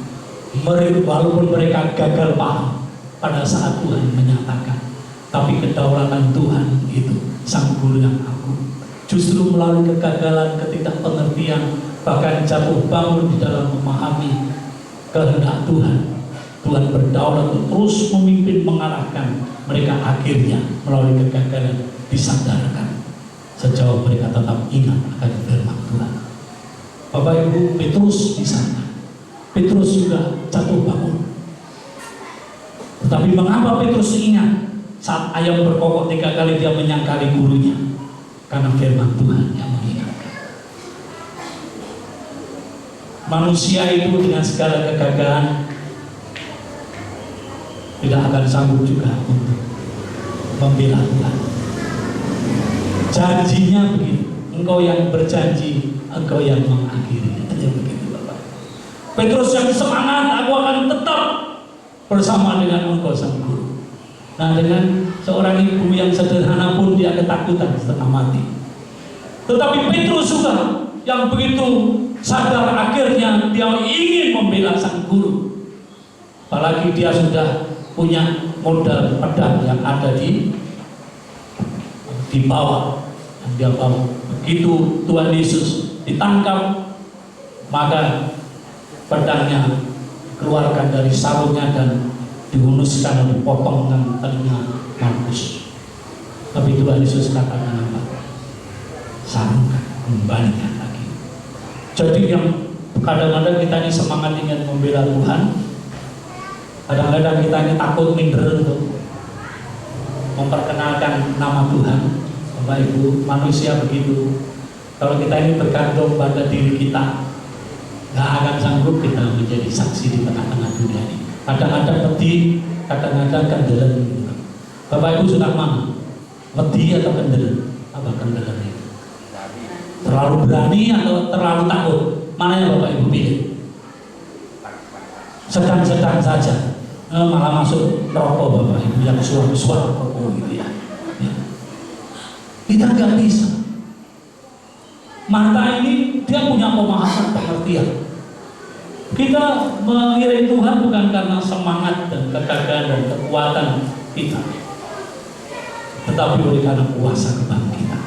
walaupun mereka gagal paham pada saat Tuhan menyatakan, tapi kedaulatan Tuhan itu, Sang Guru yang agung, justru melalui kegagalan, ketidakpengertian, bahkan jatuh bangun di dalam memahami kehendak Tuhan, Tuhan berdaulat untuk terus memimpin, mengarahkan mereka, akhirnya melalui kegagalan disadarkan sejauh mereka tetap ingat akan firman Tuhan. Bapak Ibu, Petrus di sana, Petrus juga jatuh bangun. Tetapi mengapa Petrus ingat saat ayam berkokok 3 kali dia menyangkali gurunya? Karena firman Tuhan yang mengingatkan. Manusia itu dengan segala kegagalan tidak akan sanggup juga untuk membela Tuhan. Janjinya begitu, engkau yang berjanji, engkau yang mengakhiri. Hanya begitu, Bapak. Petrus yang semangat, aku akan tetap bersama dengan engkau, Sang Guru. Nah, dengan seorang ibu yang sederhana pun dia ketakutan setengah mati. Tetapi Petrus juga yang begitu sadar, akhirnya dia ingin membela Sang Guru. Apalagi dia sudah punya modal pedang yang ada di bawah, yang dia bawa. Begitu Tuhan Yesus ditangkap, maka pedangnya keluarkan dari sarungnya dan dihunuskan, dipotong dengan telinga Markus. Tapi Tuhan Yesus katakan apa? Sarungkan, kembalikan lagi. Jadi yang kadang-kadang kita ini semangat ingin membela Tuhan, kadang-kadang kita ini takut minder untuk memperkenalkan nama Tuhan. Bapak Ibu, manusia begitu. Kalau kita ini bergantung pada diri kita, nggak akan sanggup kita menjadi saksi di tengah-tengah dunia ini. Kadang-kadang pedih, kadang-kadang kendelen. Bapak Ibu suka mana? Pedih atau kendelen? Apa kendelen itu? Terlalu berani atau terlalu takut? Mana yang Bapak Ibu pilih? Sedang-sedang saja. Malah masuk rokok, Bapak Ibu, yang suara rokok gitu ya. Kita nggak bisa. Marta ini dia punya pemahaman, pengertian. Kita mengiring Tuhan bukan karena semangat dan kegagalan dan kekuatan kita, tetapi oleh karena kuasa kebangkitan.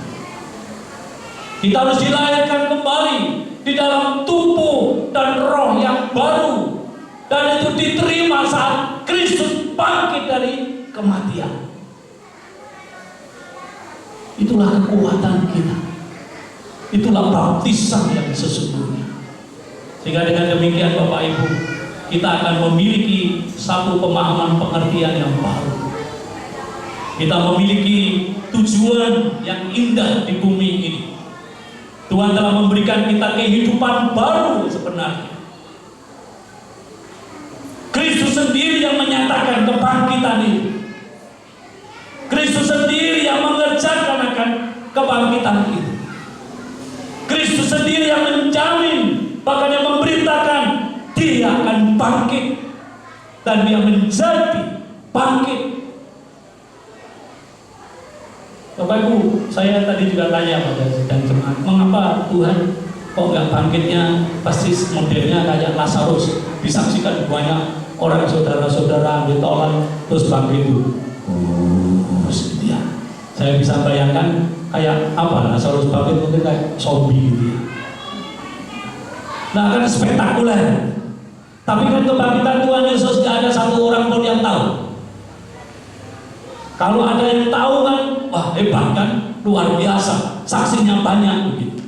Kita harus dilahirkan kembali di dalam tubuh dan roh yang baru, dan itu diterima saat Kristus bangkit dari kematian. Itulah kekuatan kita. Itulah baptisan yang sesungguhnya. Sehingga dengan demikian Bapak Ibu, kita akan memiliki satu pemahaman pengertian yang baru. Kita memiliki tujuan yang indah di bumi ini. Tuhan telah memberikan kita kehidupan baru sebenarnya. Kristus sendiri yang menyatakan kebangkitan itu. Kristus sendiri yang mengerjakan akan kebangkitan itu. Kristus sendiri yang menjamin, bahkan yang memberitakan Dia akan bangkit, dan Dia menjadi bangkit. Bapak Ibu, saya tadi juga tanya pada sidang jemaat, mengapa Tuhan kok nggak bangkitnya pasti modelnya kayak Lazarus, disaksikan banyak orang saudara-saudara ditolak terus bangkit itu. Gitu ya. Saya bisa bayangkan kayak apa Lazarus bangkit, mungkin kayak zombie gitu ya. Nah, kan spektakuler. Tapi kan kebangkitan Tuhan Yesus tidak ada satu orang pun yang tahu. Kalau ada yang tahu kan, wah hebat kan, luar biasa, saksinya banyak begitu.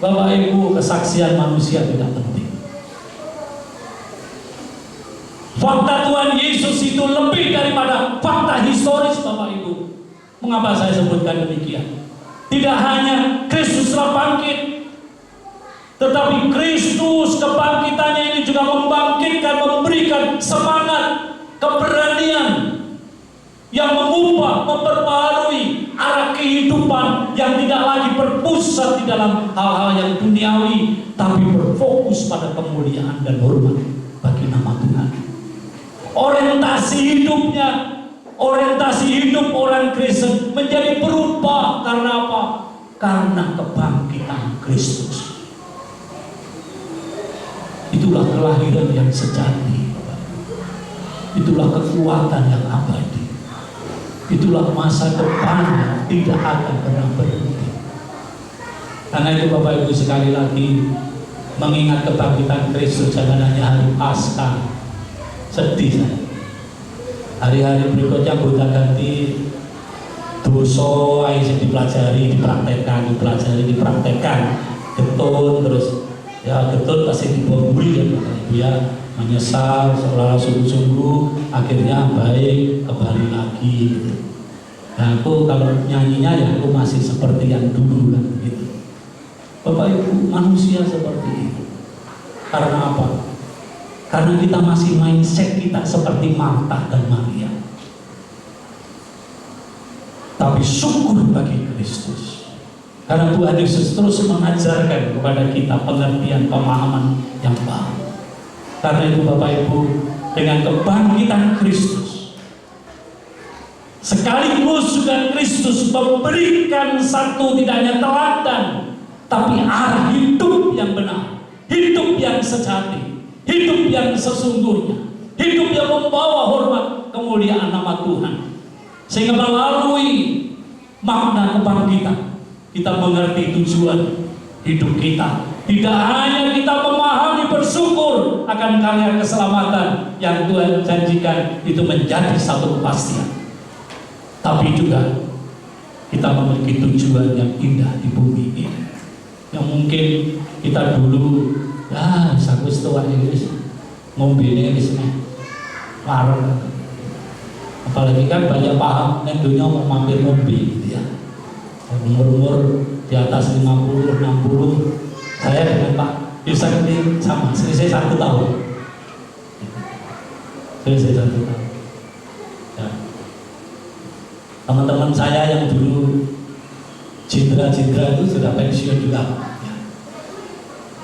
Bapak Ibu, kesaksian manusia tidak penting. Fakta Tuhan Yesus itu lebih daripada fakta historis, Bapak Ibu. Mengapa saya sebutkan demikian? Tidak hanya Kristus telah bangkit, tetapi Kristus kebangkitannya ini juga membangkitkan, memberikan semangat, keberanian yang mengubah, memperbarui arah kehidupan yang tidak lagi berpusat di dalam hal-hal yang duniawi, tapi berfokus pada kemuliaan dan hormat bagi nama Tuhan. Orientasi hidupnya, orientasi hidup orang Kristen menjadi berubah. Karena apa? Karena kebangkitan Kristus. Itulah kelahiran yang sejati. Itulah kekuatan yang abadi. Itulah masa depan yang tidak akan pernah berhenti. Karena itu Bapak Ibu, sekali lagi mengingat kebangkitan Kristus jangan hanya hari Paskah. Sedih saya. Hari-hari berikutnya gonta ganti dosa yang dipelajari, dipraktekkan, getun terus ya, getun pasti diboburi ya Bapak Ibu ya. Menyesal seolah sungguh-sungguh, akhirnya baik, kembali lagi gitu. Nah aku kalau nyanyinya ya aku masih seperti yang dulu kan gitu. Bapak Ibu, manusia seperti itu. Karena apa? Karena kita masih mindset kita seperti Marta dan Maria. Tapi syukur bagi Kristus, karena Tuhan Yesus terus mengajarkan kepada kita pengertian, pemahaman yang baru. Karena itu Bapak Ibu, dengan kebangkitan Kristus, sekaligus juga Kristus memberikan satu tidak hanya teladan, tapi arah hidup yang benar, hidup yang sejati, hidup yang sesungguhnya, hidup yang membawa hormat kemuliaan nama Tuhan. Sehingga melalui makna kebangkitan, kita mengerti tujuan hidup kita. Tidak hanya kita memahami, bersyukur akan karya keselamatan yang Tuhan janjikan itu menjadi satu kepastian, tapi juga kita memiliki tujuan yang indah di bumi ini. Yang mungkin kita dulu saku setua Inggris ngombe Inggris larang, apalagi kan banyak paham yang dunia mau mampir ngombe gitu ya. Umur di atas 50, 60. Saya dengan Pak Yusuf ini sama, selisih 1 tahun. Selisih 1 tahun. Ya. Teman-teman saya yang dulu jenderal-jenderal itu sudah pensiun juga. Ya.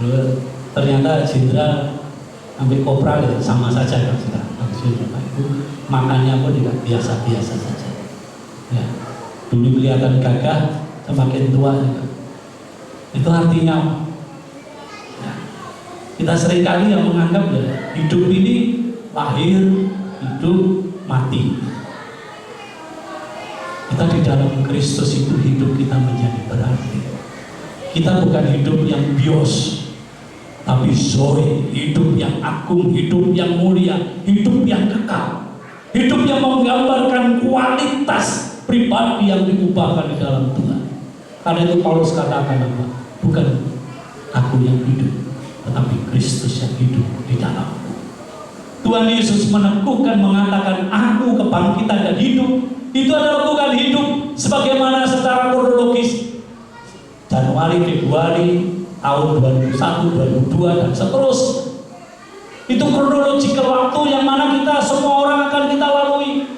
Lalu ternyata jenderal ambil kopral ya, sama saja kan sudah pensiun Bapak Ibu. Makannya pun juga biasa-biasa saja. Ya. Dulu kelihatan gagah, semakin tua juga. Itu artinya kita seringkali yang menganggap ya, hidup ini lahir, hidup, mati. Kita di dalam Kristus itu hidup kita menjadi berarti. Kita bukan hidup yang bios, tapi zoe, hidup yang agung, hidup yang mulia, hidup yang kekal, hidup yang menggambarkan kualitas pribadi yang diubahkan di dalam Tuhan. Karena itu Paulus katakan apa? Bukan aku yang hidup, tetapi Kristus yang hidup di dalamku. Tuhan Yesus meneguhkan mengatakan aku kebangkitan dan hidup. Itu adalah bukan hidup sebagaimana secara kronologis Januari, Februari, tahun 2001, 2002 dan seterusnya. Itu kronologi ke waktu yang mana kita semua orang akan kita lalui.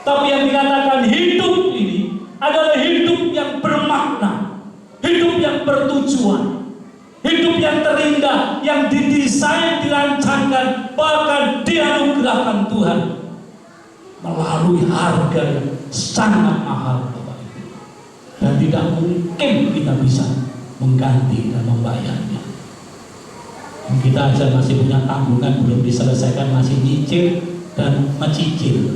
Tapi yang dikatakan hidup ini adalah hidup yang bermakna, hidup yang bertujuan, hidup yang terindah, yang didesain, dirancangkan, bahkan dianugerahkan Tuhan melalui harga yang sangat mahal, Bapak Ibu. Dan tidak mungkin kita bisa mengganti dan membayarnya. Kita aja masih punya tanggungan belum diselesaikan, masih nyicil dan mencicil.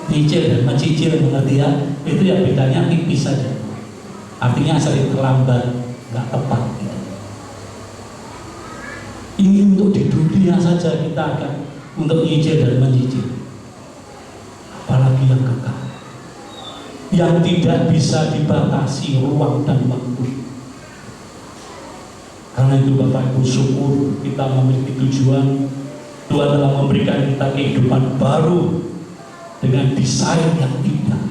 Nyicil dan mencicil, mengerti ya? Itu ya bedanya tipis saja. Artinya sering terlambat, nggak tepat. Gitu. Ini untuk di dunia saja kita akan untuk nyicil dan mencicil. Apalagi yang kekal, yang tidak bisa dibatasi ruang dan waktu. Karena itu Bapak Ibu, syukur kita memiliki tujuan. Tuhan telah memberikan kita kehidupan baru dengan desain yang indah.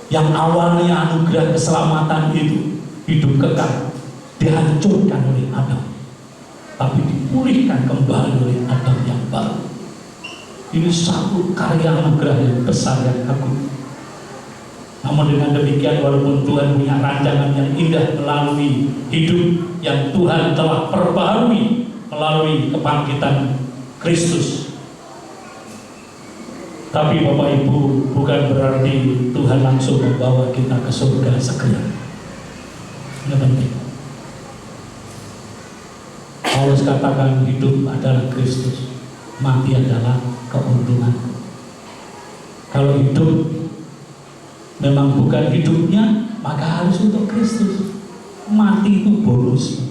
Yang awalnya anugerah keselamatan itu hidup kekal dihancurkan oleh Adam, tapi dipulihkan kembali oleh Adam yang baru. Ini satu karya anugerah yang besar yang agung. Namun dengan demikian, walaupun Tuhan punya rancangan yang indah melalui hidup yang Tuhan telah perbaharui melalui kebangkitan Kristus, tapi Bapak Ibu, bukan berarti Tuhan langsung membawa kita ke surga segera. Ini penting. Paulus katakan hidup adalah Kristus, mati adalah keuntungan. Kalau hidup memang bukan hidupnya, maka harus untuk Kristus. Mati itu bonus,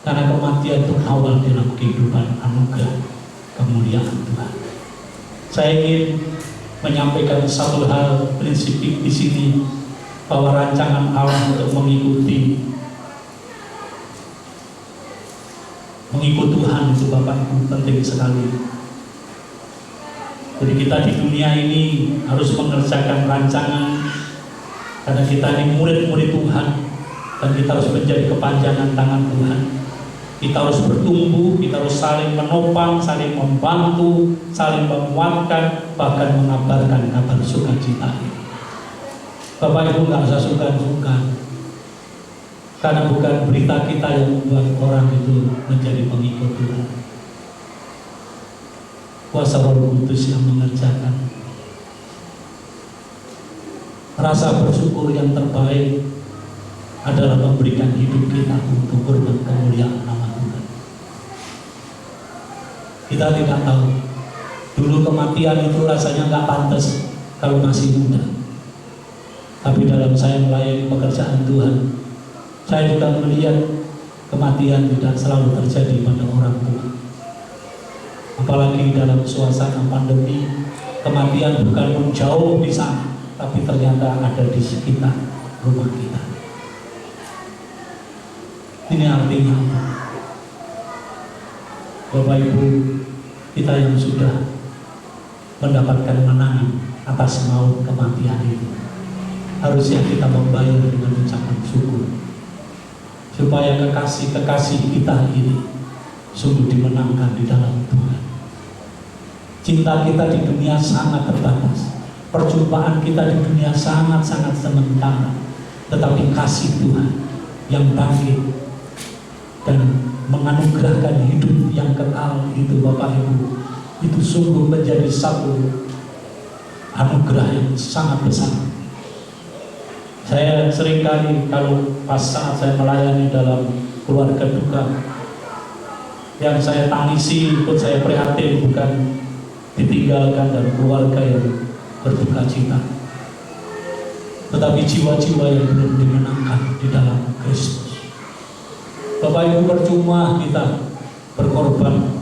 karena kematian itu awal dalam kehidupan anugerah kemuliaan Tuhan. Saya ingin menyampaikan satu hal prinsip di sini, bahwa rancangan Allah untuk mengikuti Tuhan itu Bapak Ibu penting sekali. Jadi kita di dunia ini harus mengerjakan rancangan, karena kita ini murid-murid Tuhan, dan kita harus menjadi kepanjangan tangan Tuhan. Kita harus bertumbuh, kita harus saling menopang, saling membantu, saling menguatkan, bahkan mengabarkan kabar sukacita ini. Bapak Ibu nggak usah sungkan-sungkan, karena bukan berita kita yang membuat orang itu menjadi pengikut Tuhan. Kuasa Roh Kudus yang mengerjakan. Rasa bersyukur yang terbaik adalah memberikan hidup kita untuk berbuat kemuliaan nama Tuhan. Kita tidak tahu, dulu kematian itu rasanya nggak pantas kalau masih muda. Tapi dalam saya melayani pekerjaan Tuhan, saya juga melihat kematian tidak selalu terjadi pada orang tua. Apalagi dalam suasana pandemi, kematian bukan menjauh di sana, tapi ternyata ada di sekitar rumah kita. Ini artinya apa? Bapak Ibu, kita yang sudah mendapatkan menangan atas maut kematian itu, harusnya kita membayar dengan ucapan syukur, supaya kekasih-kekasih kita ini sungguh dimenangkan di dalam Tuhan. Cinta kita di dunia sangat terbatas, perjumpaan kita di dunia sangat-sangat sementara, tetapi kasih Tuhan yang bangkit dan menganugerahkan hidup yang kekal itu Bapak Ibu, itu sungguh menjadi satu anugerah yang sangat besar. Saya seringkali kalau pas saat saya melayani dalam keluarga duka, yang saya tangisi, ikut saya prihatin bukan ditinggalkan dari keluarga yang berduka cita. Tetapi jiwa-jiwa yang belum dimenangkan di dalam Kristus. Bapak Ibu, percuma kita berkorban.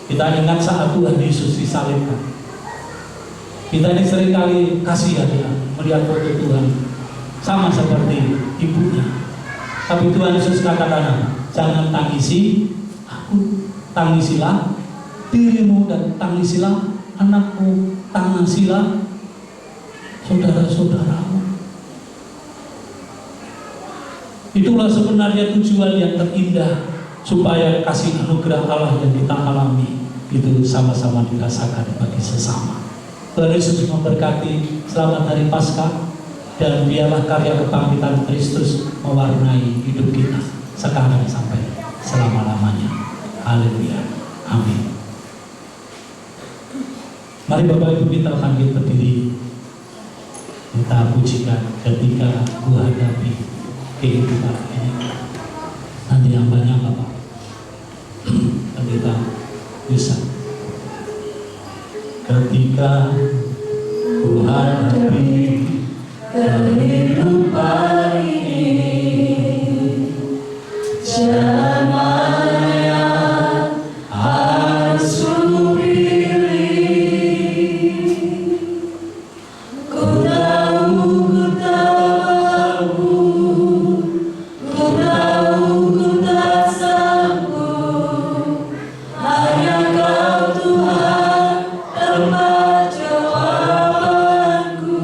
Kita ingat saat Tuhan Yesus disalibkan. Kita ini seringkali kasihan ya melihat foto Tuhan sama seperti ibunya. Tapi Tuhan Yesus katakan, jangan tangisi aku, tangisilah dirimu dan tangisilah anakmu, tangisilah saudara-saudaramu. Itulah sebenarnya tujuan yang terindah, supaya kasih anugerah Allah yang kita alami itu sama-sama dirasakan bagi sesama. Tuhan Yesus memberkati. Selamat hari Paskah, dan biarlah karya kebangkitan Kristus mewarnai hidup kita sekarang sampai selama-lamanya. Haleluya. Amin. Mari Bapak Ibu kita bangkit berdiri. Kita pujikan ketika menghadapi kehidupan ini. Nanti yang banyak Bapak. Dan kita bisa. Ketika ku hadapi kehidupan ini, jalan mana yang harus ku pilih? Ku tahu, ku tak sanggup. Hanya Kau Tuhan tempat jawabanku.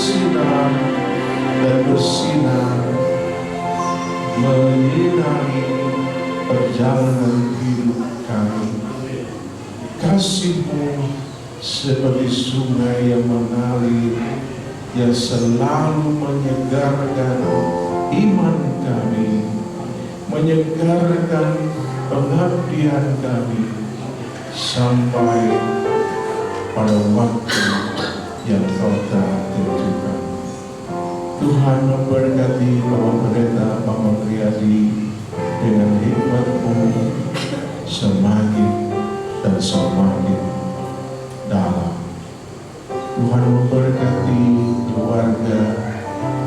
bersinar dan bersinar menyinari perjalanan hidup kami. Kasih-Mu seperti sungai yang mengalir, yang selalu menyegarkan iman kami, menyegarkan pengabdian kami sampai pada waktu yang Kau telah tentukan. Tuhan memberkati Bapak Pendeta Bapak Riyadi dengan hikmat-Mu semakin dan semakin dalam. Tuhan memberkati keluarga,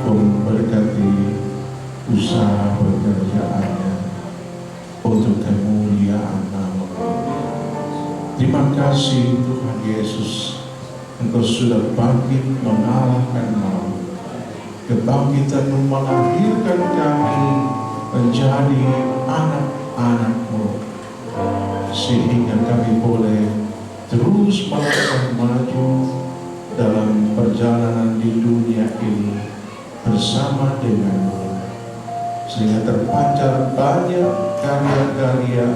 memberkati usaha pekerjaannya untuk kemuliaan nama-Mu. Terima kasih Tuhan Yesus, Engkau sudah bangkit mengalahkan maut. Kebangkitan-Mu melahirkan kami menjadi anak-anak-Mu, sehingga kami boleh terus melangkah maju dalam perjalanan di dunia ini bersama dengan-Mu, sehingga terpancar banyak karya-karya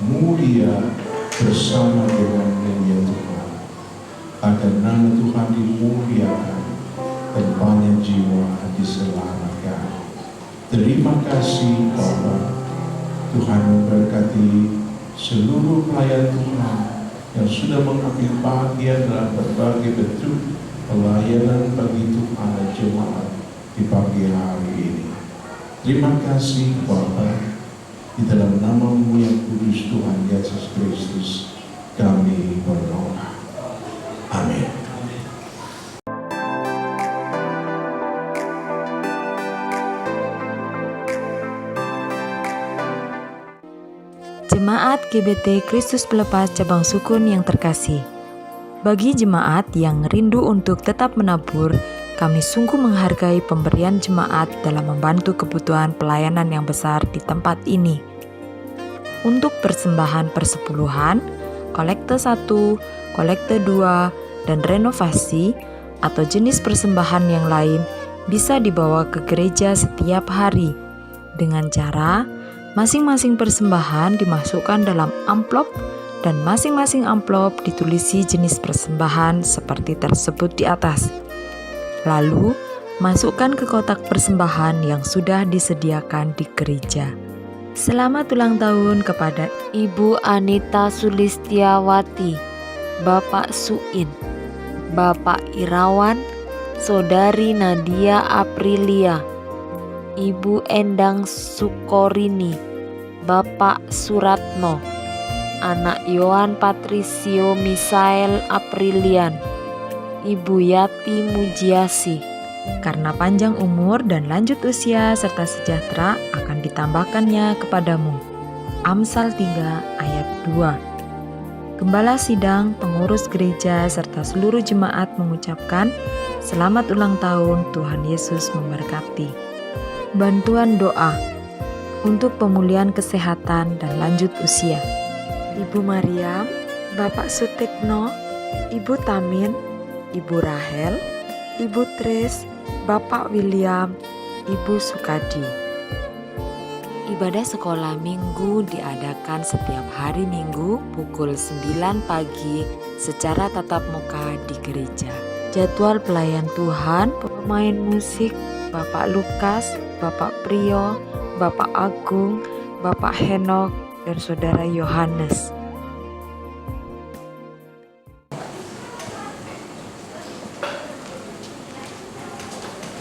mulia bersama dengan-Mu ya Tuhan, agar nama Tuhan dimuliakan dan banyak jiwa diselamatkan. Terima kasih Bapa. Tuhan memberkati seluruh pelayan Tuhan yang sudah mengambil bagian dalam berbagai bentuk pelayanan bagi Tuhan dan jemaat di pagi hari ini. Terima kasih Bapa, di dalam nama-Mu yang kudus Tuhan Yesus Kristus kami berdoa. Amin. Jemaat GBT Kristus Pelepas Cabang Sukun yang terkasih, bagi jemaat yang rindu untuk tetap menabur, kami sungguh menghargai pemberian jemaat dalam membantu kebutuhan pelayanan yang besar di tempat ini. Untuk persembahan persepuluhan, kolekte 1, kolekte 2, dan renovasi atau jenis persembahan yang lain bisa dibawa ke gereja setiap hari dengan cara masing-masing persembahan dimasukkan dalam amplop dan masing-masing amplop ditulisi jenis persembahan seperti tersebut di atas. Lalu, masukkan ke kotak persembahan yang sudah disediakan di gereja. Selamat ulang tahun kepada Ibu Anita Sulistiawati, Bapak Suin, Bapak Irawan, Saudari Nadia Aprilia, Ibu Endang Sukorini, Bapak Suratno, Anak Yohan Patrisio Misael Aprilian, Ibu Yati Mujiasi. karena panjang umur dan lanjut usia serta sejahtera akan ditambahkannya kepadamu. Amsal 3 ayat 2. Gembala sidang, pengurus gereja, serta seluruh jemaat mengucapkan selamat ulang tahun, Tuhan Yesus memberkati. Bantuan doa untuk pemulihan kesehatan dan lanjut usia. Ibu Mariam, Bapak Sutikno, Ibu Tamin, Ibu Rahel, Ibu Tris, Bapak William, Ibu Sukadi. Ibadah sekolah minggu diadakan setiap hari Minggu pukul 9 pagi secara tatap muka di gereja. Jadwal pelayan Tuhan, pemain musik, Bapak Lukas, Bapak Priyo, Bapak Agung, Bapak Henok, dan Saudara Yohanes.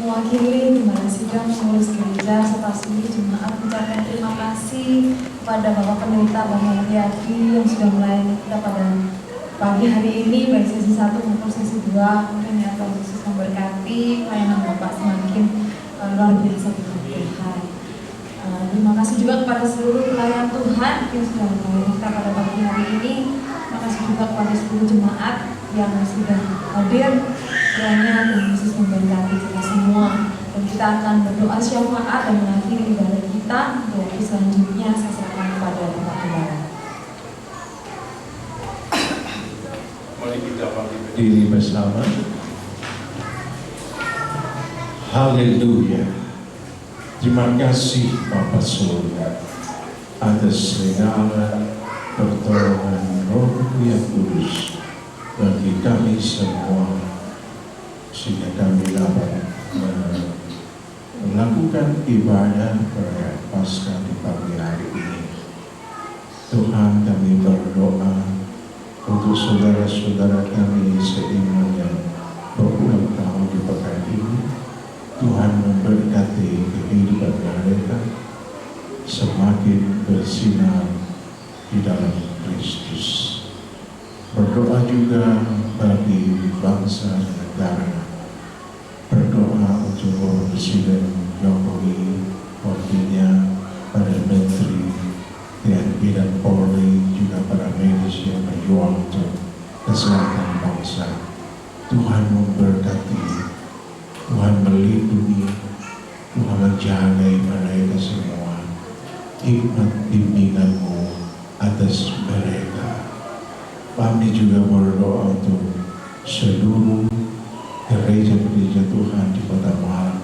Mewakili Gembala Sidang Pengurus Gereja serta seluruh jemaat mengucapkan terima kasih kepada Bapak Pendeta Bapak Riyadi yang sudah melayani kita pada pagi hari ini, baik sesi 1 maupun sesi 2. Mungkin ya Tuhan Yesus memberkati pelayanan Bapak semakin luar biasa di Tuhan. Terima kasih juga kepada seluruh pelayan Tuhan yang sudah melayani kita pada pagi hari ini. Terima kasih juga kepada seluruh jemaat yang sudah hadir. Kiranya Tuhan Yesus memberkati kita semua, dan kita akan berdoa syafaat dan mengakhiri ibadah kita. Doa selanjutnya saya serahkan kepada Bapak Gembala. Mari kita bangkit berdiri bersama. Haleluya. Terima kasih Bapa Surga atas segala pertolongan Roh yang Kudus bagi kami semua, sehingga kami dapat melakukan ibadah perayaan Paskah di pagi hari ini. Tuhan, kami berdoa untuk saudara-saudara kami seiman yang berulang tahun di pekan ini. Tuhan memberkati kehidupan mereka semakin bersinar di dalam Kristus. Berdoa juga bagi bangsa dan negara. Berdoa untuk Presiden Jokowi, wakilnya, para menteri, TNI dan Polri, juga para medis yang berjuang untuk kesehatan bangsa. Tuhan memberkati, Tuhan melindungi, Tuhan menjaga mereka semua. Hikmat bimbingan-Mu atas mereka. Kami juga berdoa untuk seluruh gereja-gereja Tuhan di Kota Malang.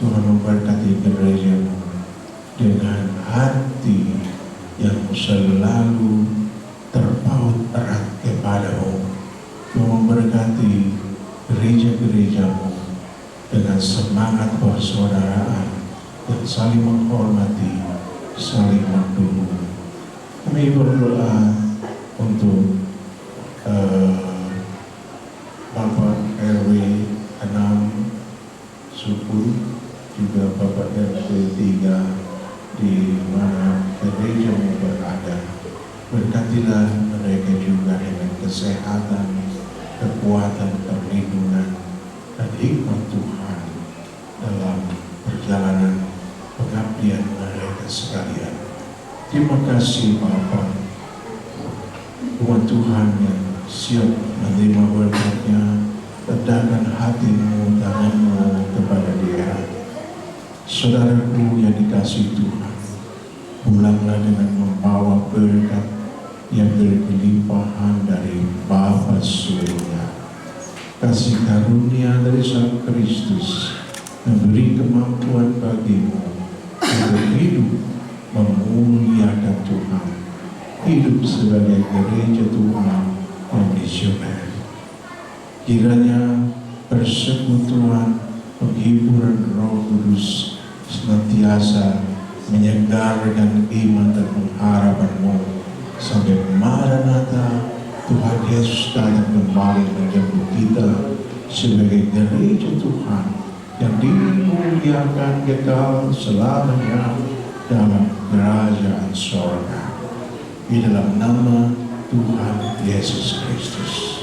Tuhan memberkati gereja-Mu dengan hati yang selalu terpaut erat kepada-Mu. Tuhan memberkati gereja-gereja-Mu dengan semangat persaudaraan yang saling menghormati, saling mendukung. Kami berdoa untuk Bapak RW 6 Suku, juga Bapak RW 3 di mana gereja berada. Berkatilah mereka juga dengan kesehatan, kekuatan, perlindungan, dan hikmat Tuhan dalam perjalanan pengabdian mereka sekalian. Terima kasih Bapa, umat Tuhan yang siap menerima berkat-Nya. Letakkan hati-Mu, tangan-Mu kepada dia. Saudaraku yang dikasihi Tuhan, pulanglah dengan membawa berkat yang berkelimpahan dari Bapa Surga. Kasih karunia dari Sang Kristus memberi kemampuan bagimu untuk hidup memuliakan Tuhan, hidup sebagai gereja Tuhan yang misioner. Kiranya persekutuan penghiburan Roh Kudus senantiasa menyegarkan iman dan pengharapan-Mu sampai Maranatha Tuhan Yesus datang kembali menjemput kita sebagai gereja Tuhan yang dimuliakan kekal selamanya dalam kerajaan sorga. Di dalam nama Tuhan Yesus Kristus.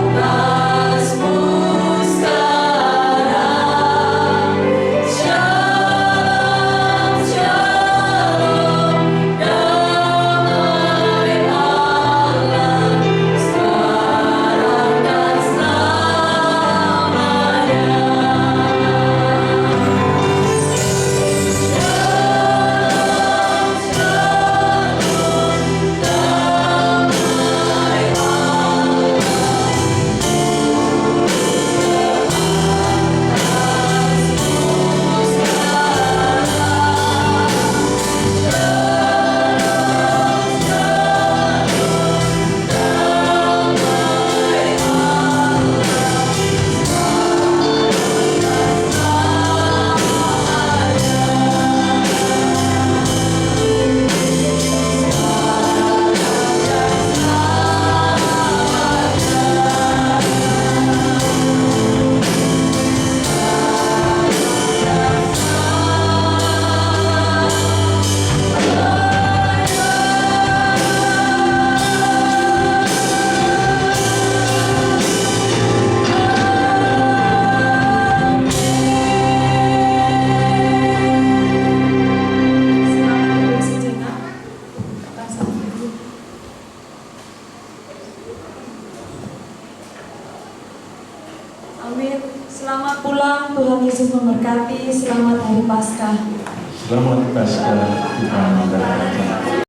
Atasmu Amin. Selamat pulang, Tuhan Yesus memberkati. Selamat Hari Paskah. Selamat Paskah, Tuhan memberkati.